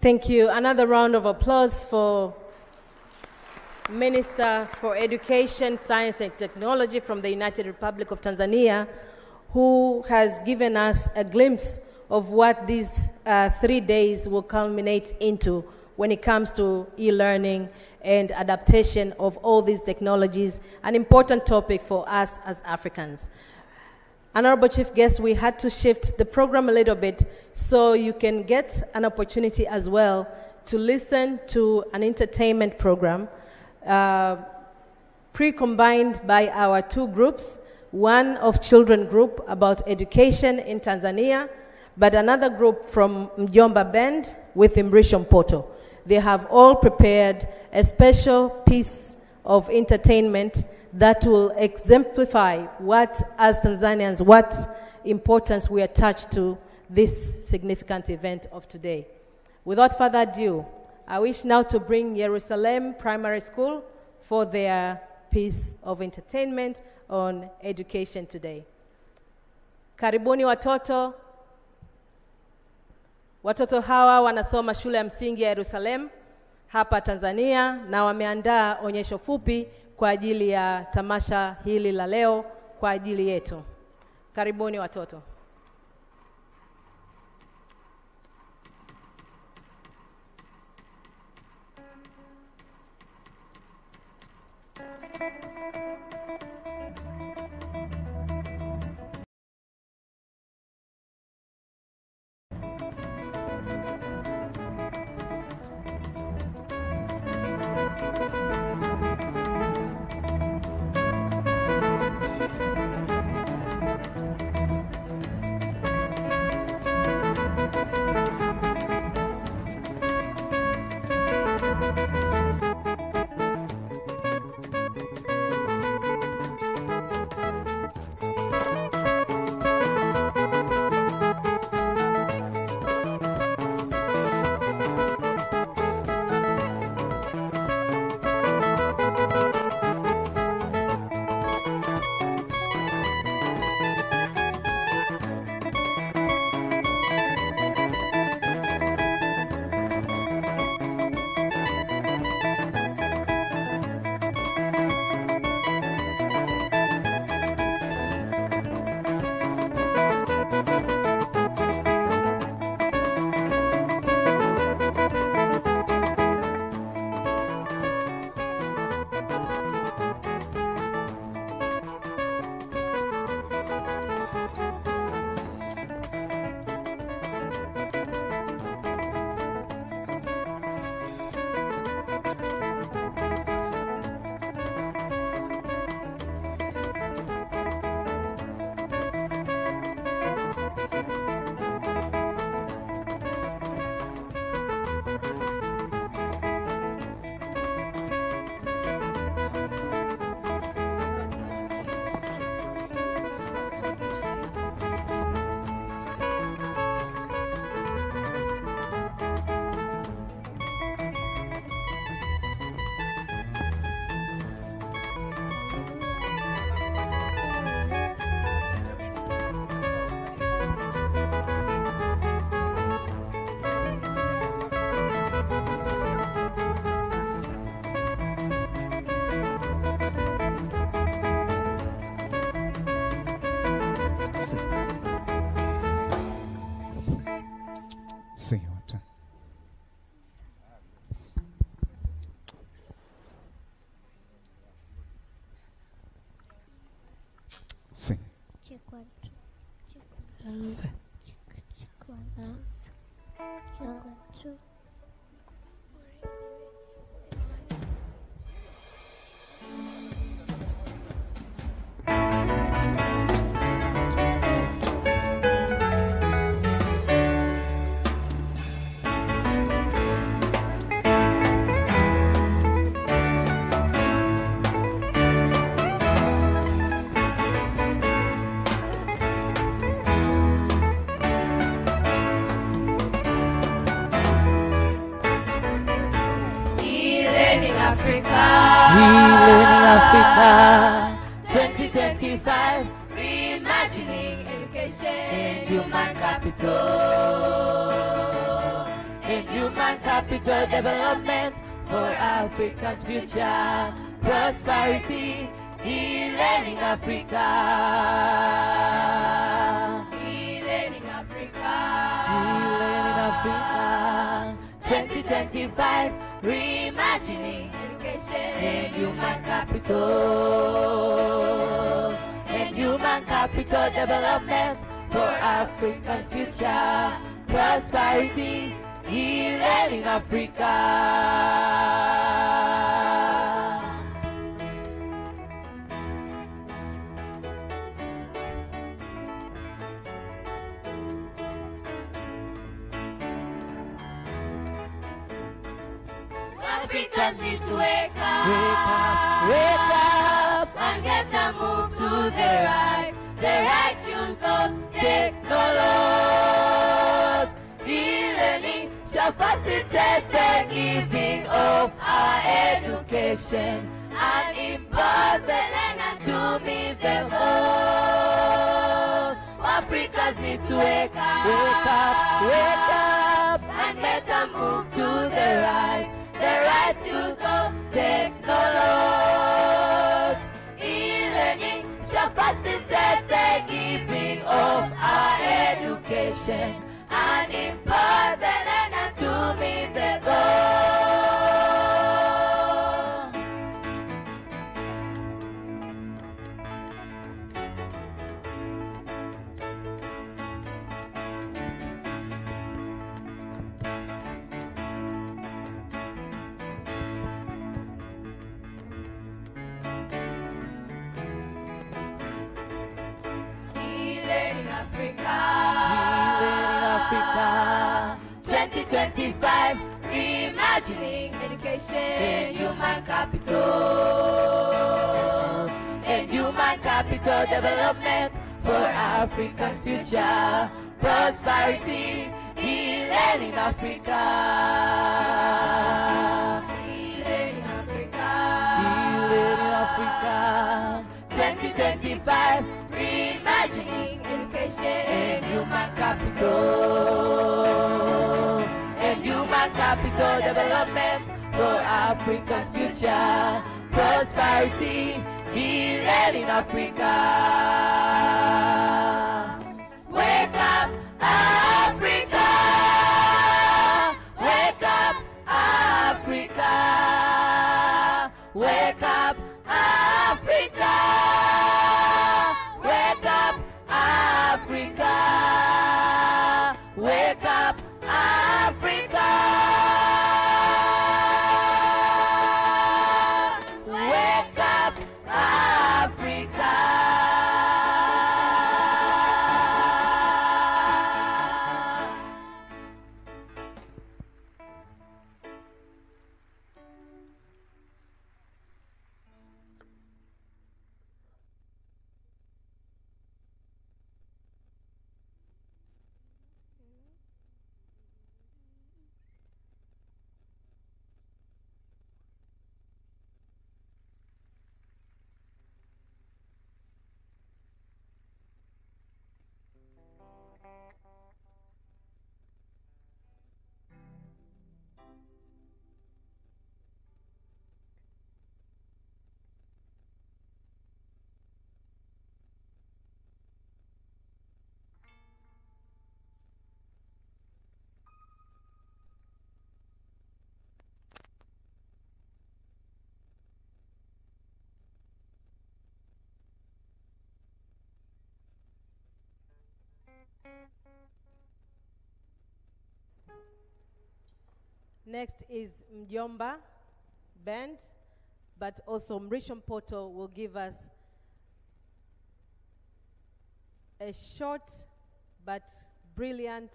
Thank you. Another round of applause for Minister for Education, Science and Technology from the United Republic of Tanzania, who has given us a glimpse of what these 3 days will culminate into when it comes to e-learning and adaptation of all these technologies, an important topic for us as Africans. Honorable Chief Guest, we had to shift the program a little bit so you can get an opportunity as well to listen to an entertainment program pre-combined by our two groups, one of children group about education in Tanzania, but another group from Mjomba Band with Imrisho Mpoto. They have all prepared a special piece of entertainment that will exemplify what, as Tanzanians, what importance we attach to this significant event of today. Without further ado, I wish now to bring Jerusalem Primary School for their piece of entertainment on education today. Karibuni watoto. Watoto hawa wanasoma shule ya msingi ya Jerusalem hapa Tanzania na wameandaa onyesho fupi kwa ajili ya tamasha hili la leo kwa ajili yetu. Karibuni watoto. Sing it. Sing. Healing Africa 2025, reimagining education, human capital, and human capital development for Africa's future prosperity. Healing Africa, healing Africa, healing Africa 2025, reimagining and human capital development for Africa's future prosperity. Healing Africa. Africans need to wake up, wake up, and get a move to the right use of technology. E-learning shall facilitate the giving of our education and empower the learner to meet the goals. Africans need to wake up, and get a move to the right use of technology. E-learning shall facilitate the giving of our education and empower the learner to meet the goal. Africa 2025, reimagining education, human capital, and human capital development for Africa's future prosperity. E-learning Africa, e-learning Africa, e-learning Africa 2025, reimagining education and human capital development for Africa's future prosperity. E-learning Africa. Wake up, Africa! Wake up, Africa! Wake up, Africa! Wake up, Africa! Wake up, Africa! Wake up, Africa! Next is Mjomba Band, but also Mrisho Mpoto will give us a short but brilliant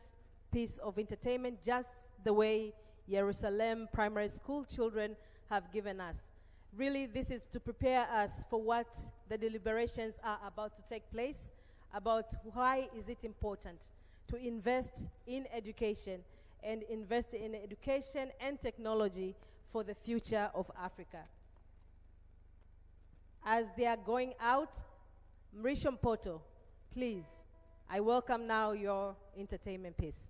piece of entertainment, just the way Jerusalem Primary School children have given us. Really, this is to prepare us for what the deliberations are about to take place, about why is it important to invest in education and invest in education and technology for the future of Africa. As they are going out, Mrisho Mpoto, please, I welcome now your entertainment piece.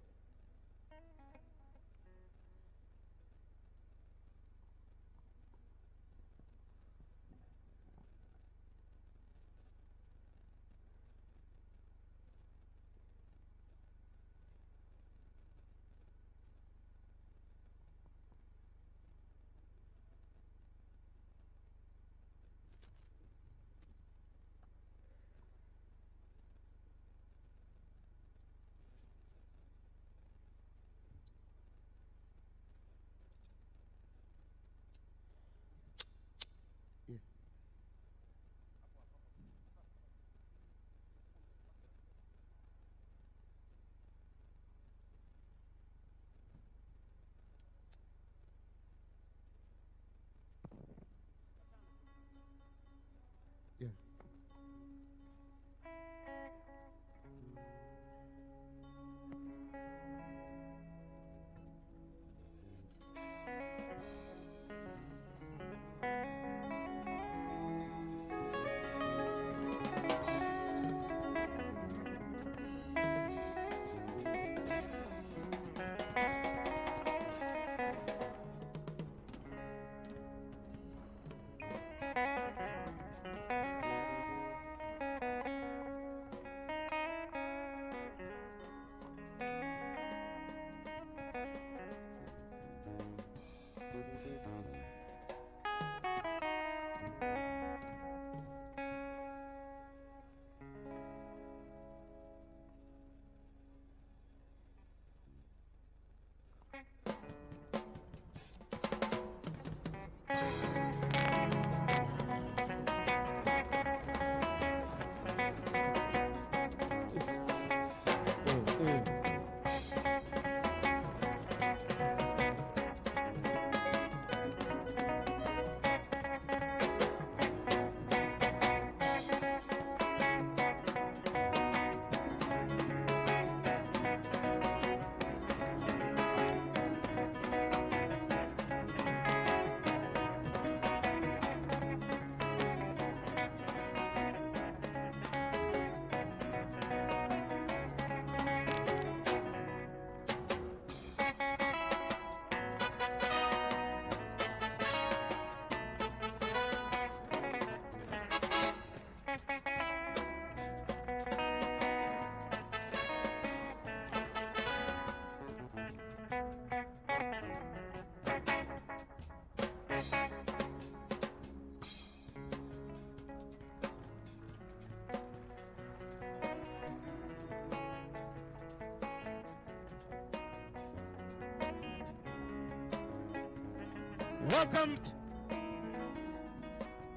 Yeah.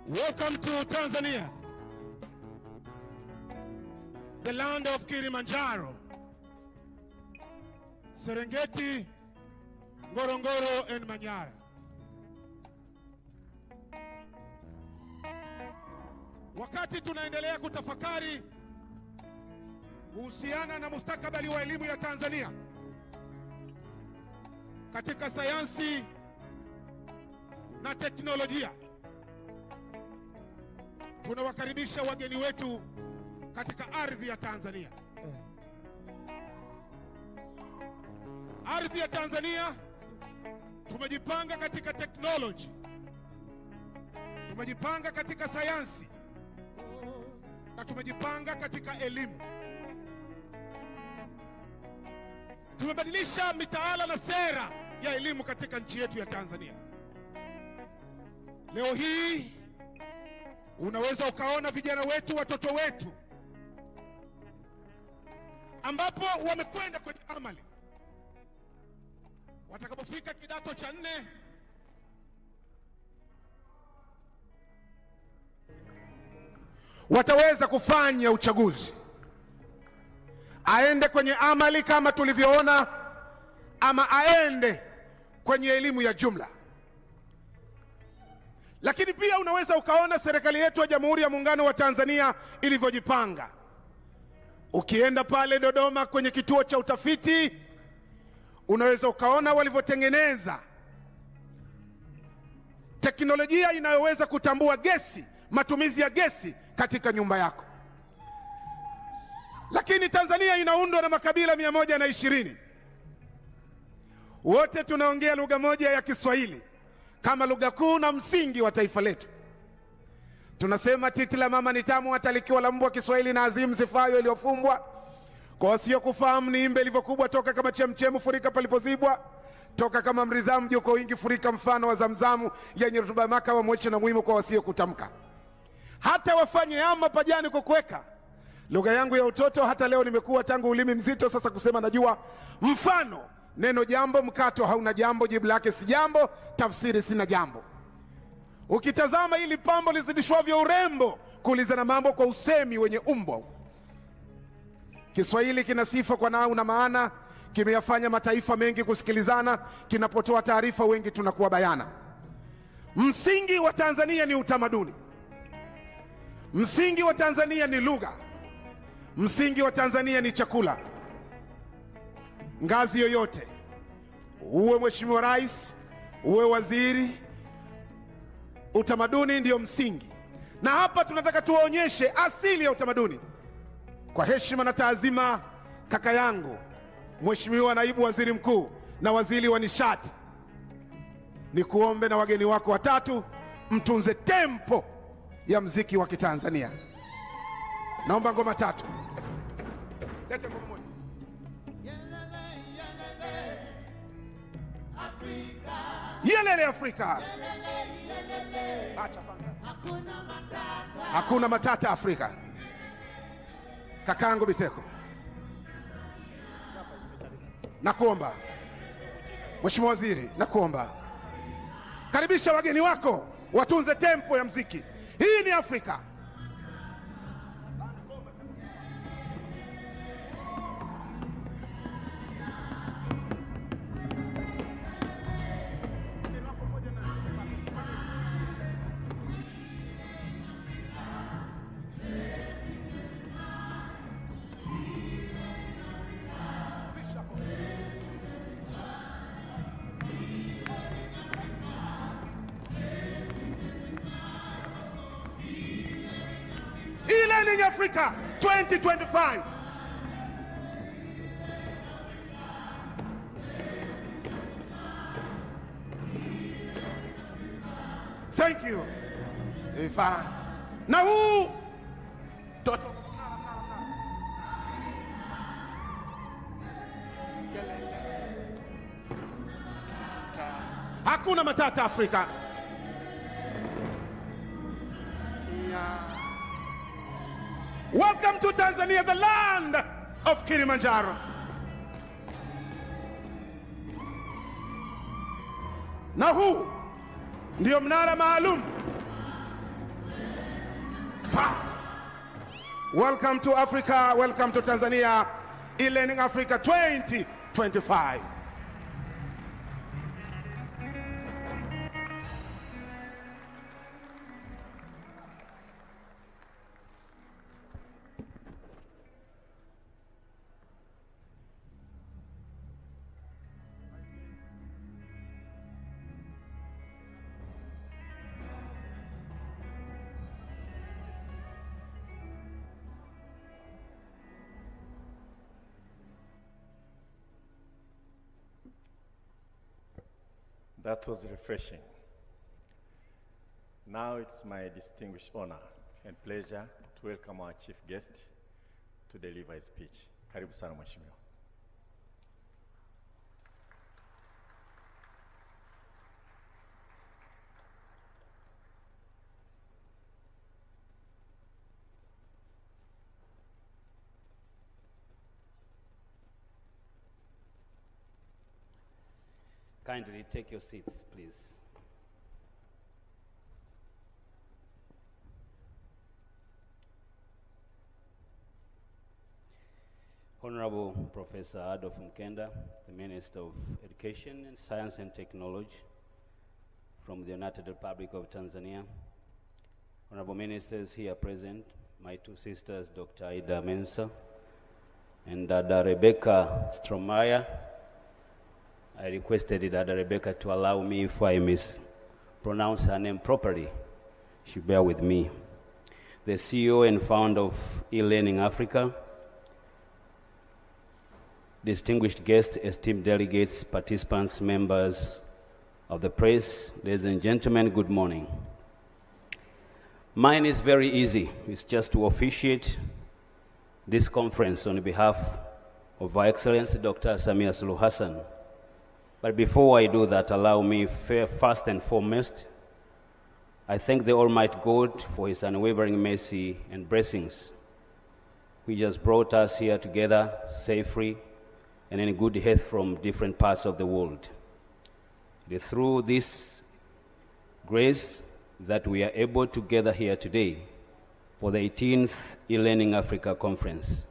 Welcome to Tanzania, the land of Kilimanjaro, Serengeti, Ngorongoro, and Manyara. Wakati tunaendelea kutafakari kuhusiana na mustakabali wa elimu ya Tanzania katika sayansi na teknolojia, tunawakaribisha wageni wetu katika ardhi ya Tanzania. Ardhi ya Tanzania, tumejipanga katika technology, tumejipanga katika sayansi, na tumejipanga katika elimu. Tumebadilisha mitaala na sera ya elimu katika nchi yetu ya Tanzania. Leo hii unaweza ukaona vijana wetu, watoto wetu, ambapo wamekwenda kwenye amali. Watakapofika waliofika kidato cha 4 wataweza kufanya uchaguzi, aende kwenye amali kama tulivyoona, ama aende kwenye elimu ya jumla. Lakini pia unaweza ukaona serikali yetu ya Jamhuri ya Muungano wa Tanzania ilivyojipanga. Ukienda pale Dodoma kwenye kituo cha utafiti, unaweza ukaona walivyotengeneza teknolojia inayoweza kutambua gesi, matumizi ya gesi katika nyumba yako. Lakini Tanzania inaundwa na makabila 120. Wote tunaongea lugha moja ya Kiswahili kama lugha kuu na msingi wa taifa letu. Tunasema titi la mama ni tamu hata likiwa la mbwa, Kiswahili na azimu sifayo iliyofumbwa. Kwa wasio kufahamu ni imbe ilivyokubwa, toka kama chemchemu furika palipozibwa, toka kama mridhamu joko wingi furika mfano wa Zamzamu yenye rutuba maka wa mweche na muhimu kwa wasio kutamka. Hata wafanye ama pajani kukweka. Lugha yangu ya utoto hata leo nimekuwa tangu ulimi mzito sasa kusema najua. Mfano neno jambo, mkato hauna jambo, jibu lake si jambo, tafsiri sina jambo. Ukitazama ili pambo lizidishwavyo urembo, kuulizana mambo kwa usemi wenye umbo. Kiswahili kina sifa kwa nao na maana, kimeyafanya mataifa mengi kusikilizana, kinapotoa taarifa wengi tunakuwa bayana. Msingi wa Tanzania ni utamaduni. Msingi wa Tanzania ni lugha. Msingi wa Tanzania ni chakula. Ngazi yoyote, uwe mheshimiwa rais, uwe waziri, utamaduni ndio msingi. Na hapa tunataka tuwaonyeshe asili ya utamaduni. Kwa heshima na taazima, kaka yangu Mheshimiwa Naibu Waziri Mkuu na Waziri wa Nishati, ni kuombe na wageni wako watatu mtunze tempo ya mziki wa Kitanzania. Naomba ngoma tatu. Leta ngoma moja. Yelele Afrika. Acha panga. Hakuna matata Afrika. Kakangu Biteko, nakuomba. Mheshimiwa Waziri, nakuomba. Karibisha wageni wako watunze tempo ya mziki. Hii ni Afrika. E-Learning Africa 2025. Thank you. Ifa. Na huu toto. Hakuna matata Afrika. Welcome to Tanzania, the land of Kilimanjaro. Na huu ndio mnara maalum. Welcome to Africa, welcome to Tanzania, E-Learning Africa 2025. That was refreshing. Now it's my distinguished honor and pleasure to welcome our chief guest to deliver his speech. Karibu sana Mheshimiwa. kindly take your seats, please. Honorable Professor Adolf Mkenda, the Minister of Education and Science and Technology from the United Republic of Tanzania. Honorable Ministers here present, my two sisters, Dr. Ida Mensa and Dada Rebecca Stromeyer. I requested Dada Rebecca to allow me, if I mispronounce her name properly, she bear with me. The CEO and founder of e-Learning Africa, distinguished guests, esteemed delegates, participants, members of the press, ladies and gentlemen, good morning. Mine is very easy. It's just to officiate this conference on behalf of Her Excellency Dr. Samia Suluhu Hassan. But before I do that, allow me first and foremost, I thank the Almighty God for His unwavering mercy and blessings, which has brought us here together safely and in good health from different parts of the world. It is through this grace that we are able to gather here today for the 18th e-Learning Africa Conference.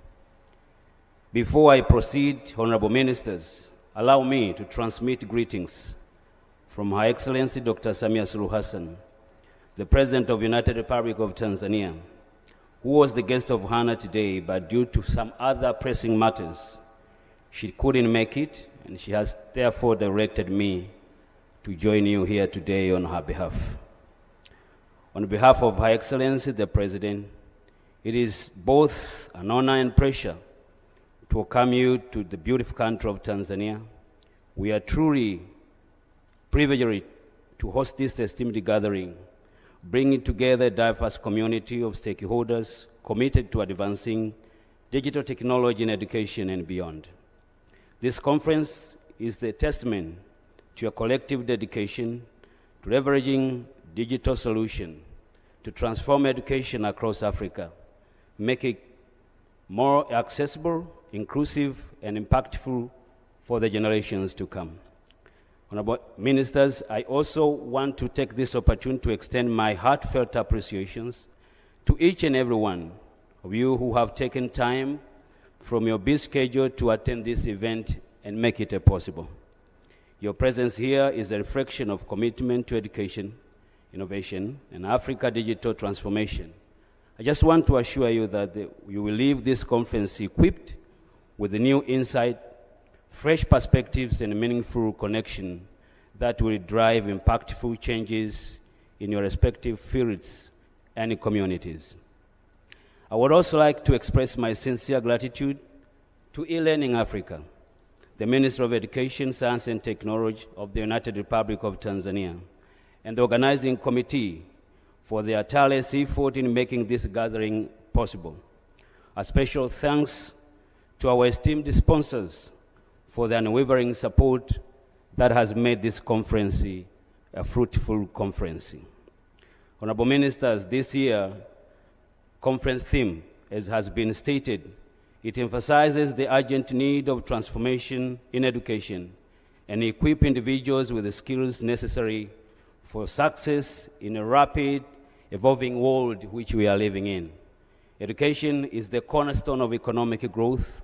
Before I proceed, Honorable Ministers, allow me to transmit greetings from Her Excellency Dr. Samia Suluhu Hassan, the President of the United Republic of Tanzania, who was the guest of honor today, but due to some other pressing matters, she couldn't make it, and she has therefore directed me to join you here today on her behalf. On behalf of Her Excellency, the President, it is both an honor and pleasure to welcome you to the beautiful country of Tanzania. We are truly privileged to host this esteemed gathering, bringing together a diverse community of stakeholders committed to advancing digital technology in education and beyond. This conference is a testament to your collective dedication to leveraging digital solutions to transform education across Africa, make it more accessible, inclusive, and impactful for the generations to come. Honorable Ministers, I also want to take this opportunity to extend my heartfelt appreciations to each and every one of you who have taken time from your busy schedule to attend this event and make it possible. Your presence here is a reflection of commitment to education, innovation, and Africa digital transformation. I just want to assure you that you will leave this conference equipped with a new insight, fresh perspectives, and meaningful connection that will drive impactful changes in your respective fields and communities. I would also like to express my sincere gratitude to e-Learning Africa, the Minister of Education, Science and Technology of the United Republic of Tanzania, and the organizing committee for their tireless effort in making this gathering possible. A special thanks to our esteemed sponsors for their unwavering support that has made this conference a fruitful conference. Honorable Ministers, this year conference theme, as has been stated, it emphasizes the urgent need of transformation in education and equip individuals with the skills necessary for success in a rapid, evolving world which we are living in. Education is the cornerstone of economic growth,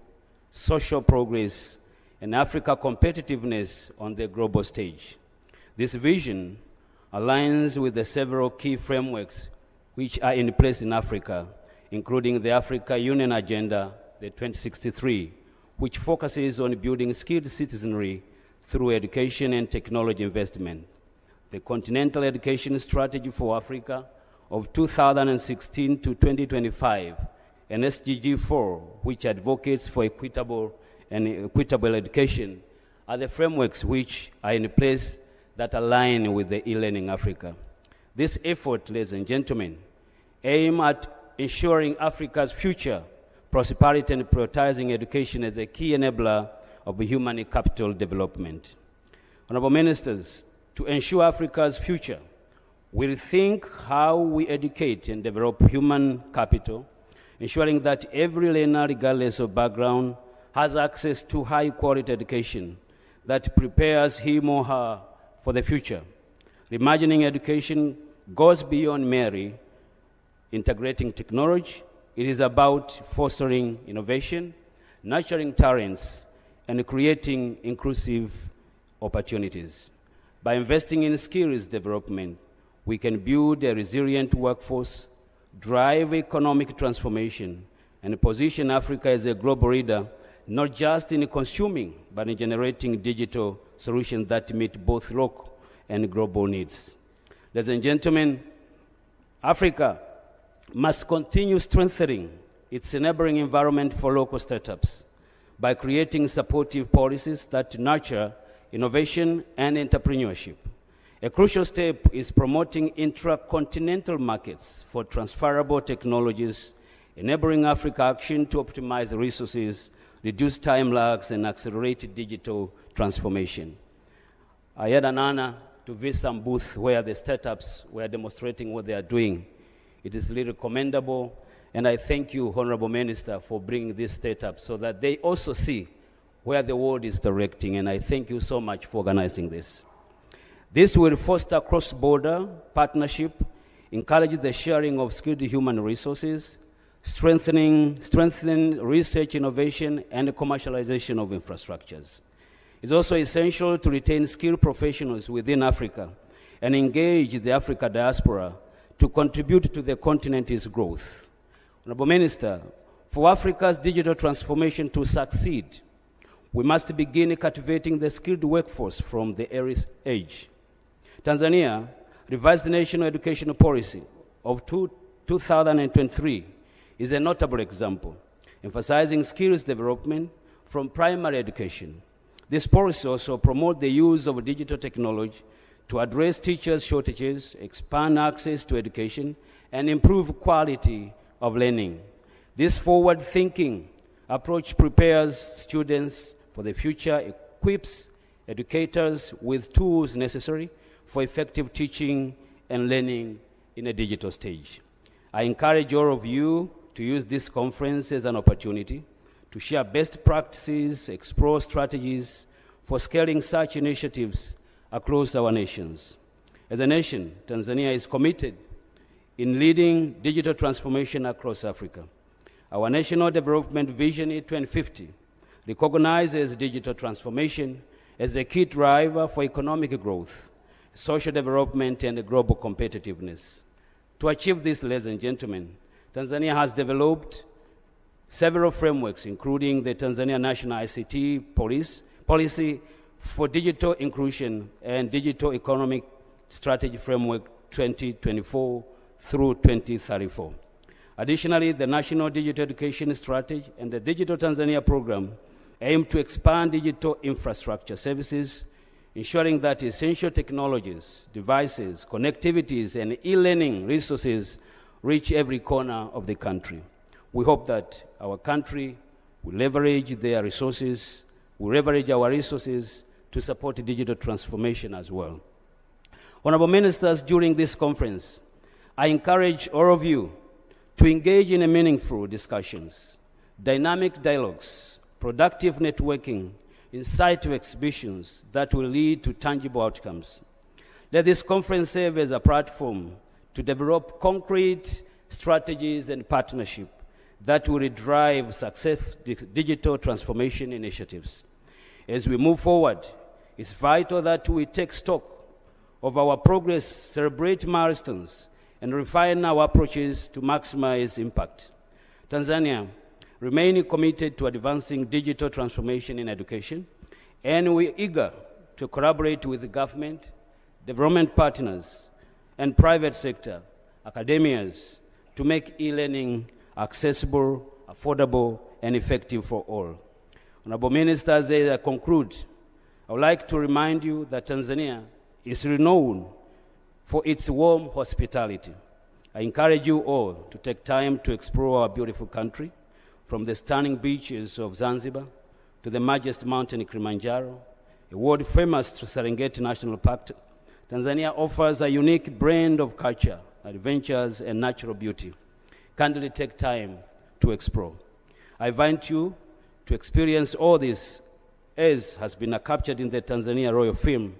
social progress, and Africa competitiveness on the global stage. This vision aligns with the several key frameworks which are in place in Africa, including the Africa Union Agenda, the 2063, which focuses on building skilled citizenry through education and technology investment, the Continental Education Strategy for Africa of 2016 to 2025, and SDG 4, which advocates for equitable education, are the frameworks which are in place that align with the e-Learning Africa. This effort, ladies and gentlemen, aim at ensuring Africa's future prosperity and prioritizing education as a key enabler of human capital development. Honorable Ministers, to ensure Africa's future, we rethink how we educate and develop human capital, ensuring that every learner, regardless of background, has access to high-quality education that prepares him or her for the future. Reimagining education goes beyond merely integrating technology. It is about fostering innovation, nurturing talents, and creating inclusive opportunities. By investing in skills development, we can build a resilient workforce, drive economic transformation, and position Africa as a global leader, not just in consuming, but in generating digital solutions that meet both local and global needs. Ladies and gentlemen, Africa must continue strengthening its enabling environment for local startups by creating supportive policies that nurture innovation and entrepreneurship. A crucial step is promoting intra-continental markets for transferable technologies, enabling Africa action to optimize resources, reduce time lags, and accelerate digital transformation. I had an honor to visit some booths where the startups were demonstrating what they are doing. It is really commendable, and I thank you, Honorable Minister, for bringing this startup so that they also see where the world is directing, and I thank you so much for organizing this. This will foster cross-border partnership, encourage the sharing of skilled human resources, strengthen research, innovation, and commercialization of infrastructures. It's also essential to retain skilled professionals within Africa and engage the Africa diaspora to contribute to the continent's growth. Honorable Minister, for Africa's digital transformation to succeed, we must begin cultivating the skilled workforce from the earliest age. Tanzania revised the national education policy of 2023 is a notable example, emphasizing skills development from primary education. This policy also promotes the use of digital technology to address teachers' shortages, expand access to education, and improve quality of learning. This forward-thinking approach prepares students for the future, equips educators with tools necessary for effective teaching and learning in a digital stage. I encourage all of you to use this conference as an opportunity to share best practices, explore strategies for scaling such initiatives across our nations. As a nation, Tanzania is committed in leading digital transformation across Africa. Our National Development Vision 2050 recognizes digital transformation as a key driver for economic growth, social development, and global competitiveness. To achieve this, ladies and gentlemen, Tanzania has developed several frameworks, including the Tanzania National ICT Policy for Digital Inclusion and Digital Economic Strategy Framework 2024 through 2034. Additionally, the National Digital Education Strategy and the Digital Tanzania Program aim to expand digital infrastructure services, ensuring that essential technologies, devices, connectivities, and e-learning resources reach every corner of the country. We hope that our country will leverage our resources to support digital transformation as well. Honorable Ministers, during this conference, I encourage all of you to engage in meaningful discussions, dynamic dialogues, productive networking, insightful exhibitions that will lead to tangible outcomes. Let this conference serve as a platform to develop concrete strategies and partnership that will drive successful digital transformation initiatives. As we move forward, it's vital that we take stock of our progress, celebrate milestones, and refine our approaches to maximize impact. Tanzania remains committed to advancing digital transformation in education, and we're eager to collaborate with the government, development partners, and private sector, academias, to make e-learning accessible, affordable, and effective for all. Honorable Ministers, as I conclude, I would like to remind you that Tanzania is renowned for its warm hospitality. I encourage you all to take time to explore our beautiful country, from the stunning beaches of Zanzibar to the majestic mountain Kilimanjaro, a world-famous Serengeti National Park. Tanzania offers a unique blend of culture, adventures, and natural beauty. Kindly take time to explore. I invite you to experience all this as has been captured in the Tanzania royal film,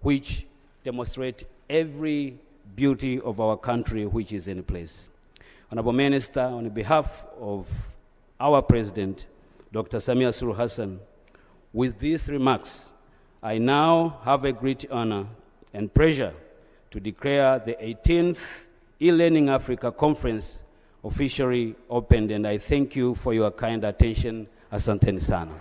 which demonstrate every beauty of our country which is in place. Honorable Minister, on behalf of our President, Dr. Samia Suluhu Hassan, with these remarks, I now have a great honor and pleasure to declare the 18th E-Learning Africa Conference officially opened, and I thank you for your kind attention. Asanteni sana.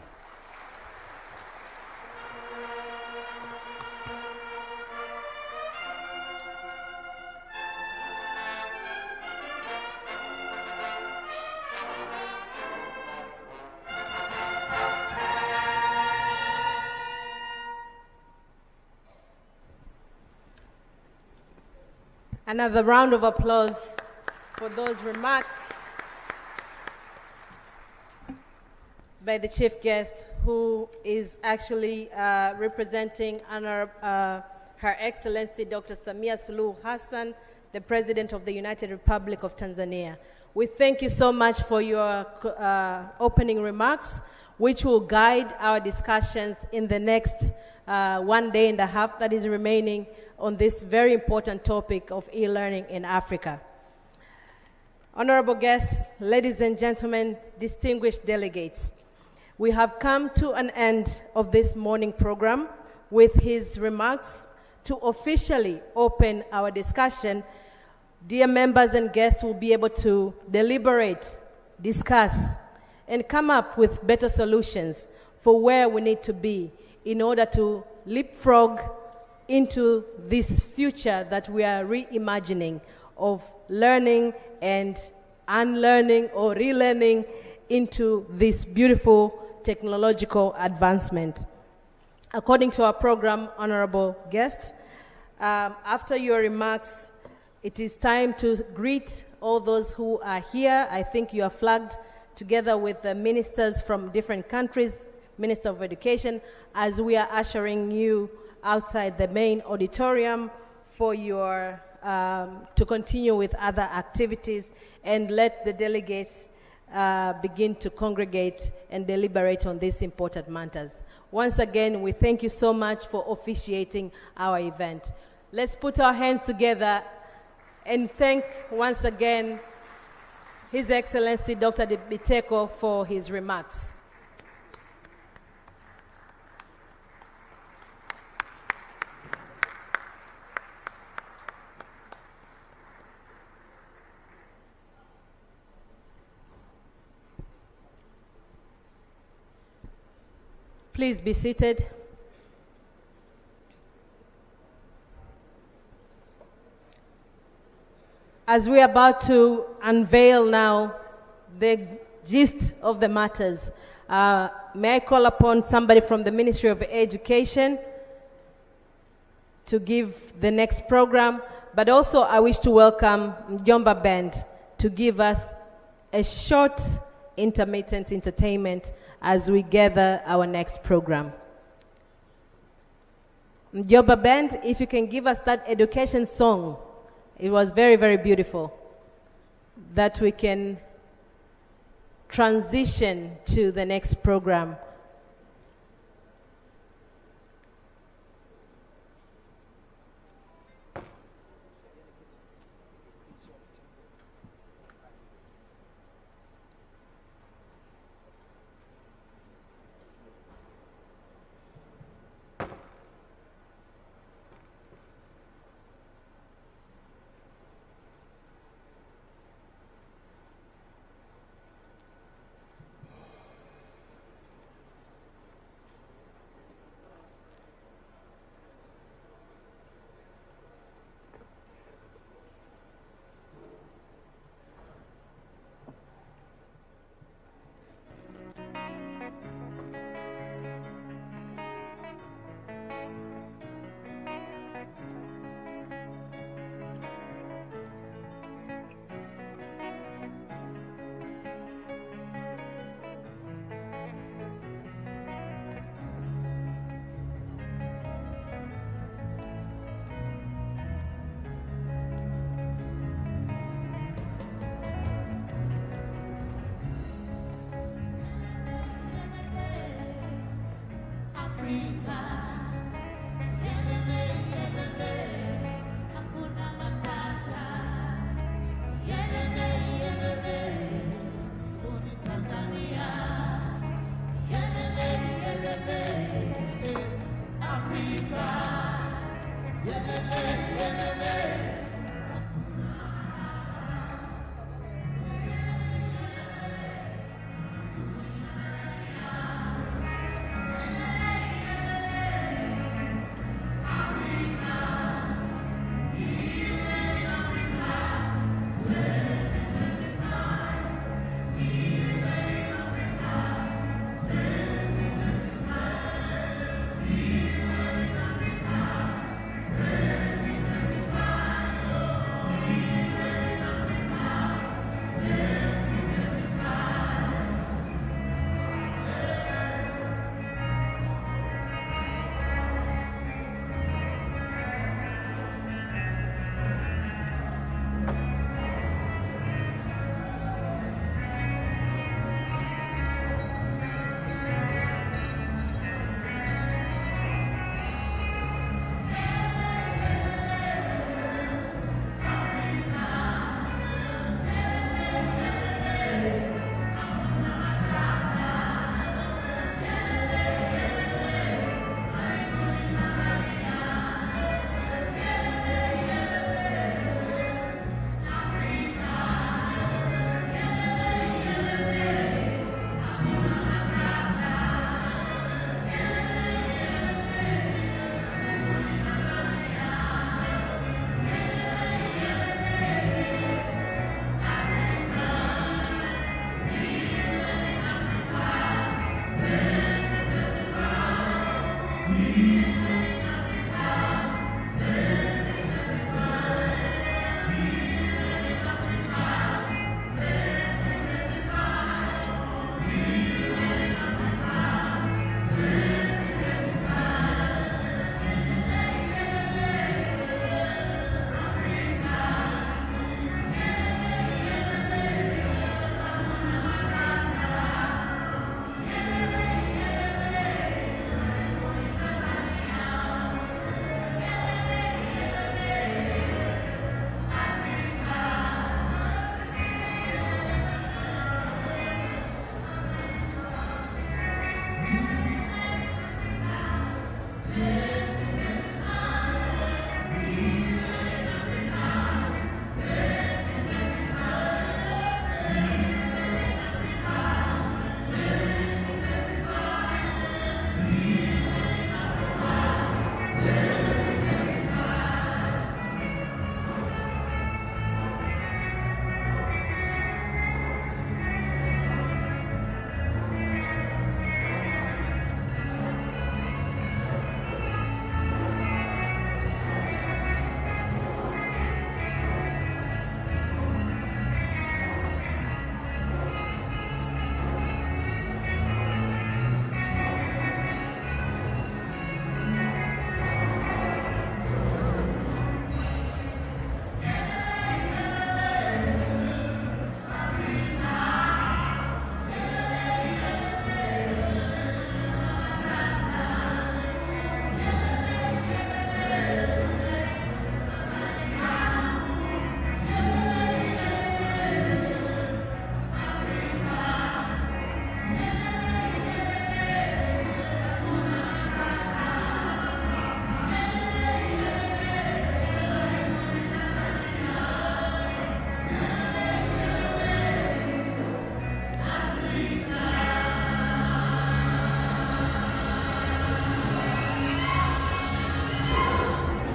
Another round of applause for those remarks by the chief guest, who is actually representing Her Excellency Dr. Samia Suluhu Hassan, the President of the United Republic of Tanzania. We thank you so much for your opening remarks, which will guide our discussions in the next 1 day and a half that is remaining on this very important topic of e-learning in Africa. Honorable guests, ladies and gentlemen, distinguished delegates, we have come to an end of this morning program with his remarks. To officially open our discussion, dear members and guests will be able to deliberate, discuss, and come up with better solutions for where we need to be in order to leapfrog into this future that we are reimagining of learning and unlearning or relearning into this beautiful technological advancement. According to our program, honorable guests, after your remarks, it is time to greet all those who are here. I think you are flagged together with the ministers from different countries, Minister of Education, as we are ushering you outside the main auditorium for your to continue with other activities, and let the delegates begin to congregate and deliberate on these important matters. Once again, we thank you so much for officiating our event. Let's put our hands together and thank once again His Excellency Dr. Biteko for his remarks. Please be seated. As we are about to unveil now the gist of the matters, may I call upon somebody from the Ministry of Education to give the next program, but also I wish to welcome Mjomba Band to give us a short intermittent entertainment as we gather our next program. Mjomba Band, if you can give us that education song, it was very, very beautiful, that we can transition to the next program.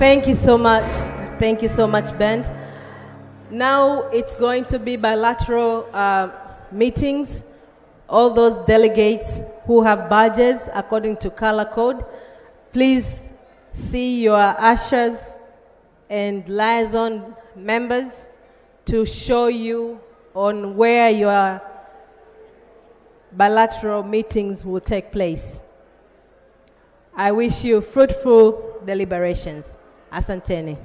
Thank you so much. Thank you so much, Ben. Now it's going to be bilateral meetings. All those delegates who have badges according to color code, please see your ushers and liaison members to show you on where your bilateral meetings will take place. I wish you fruitful deliberations. Asanteni.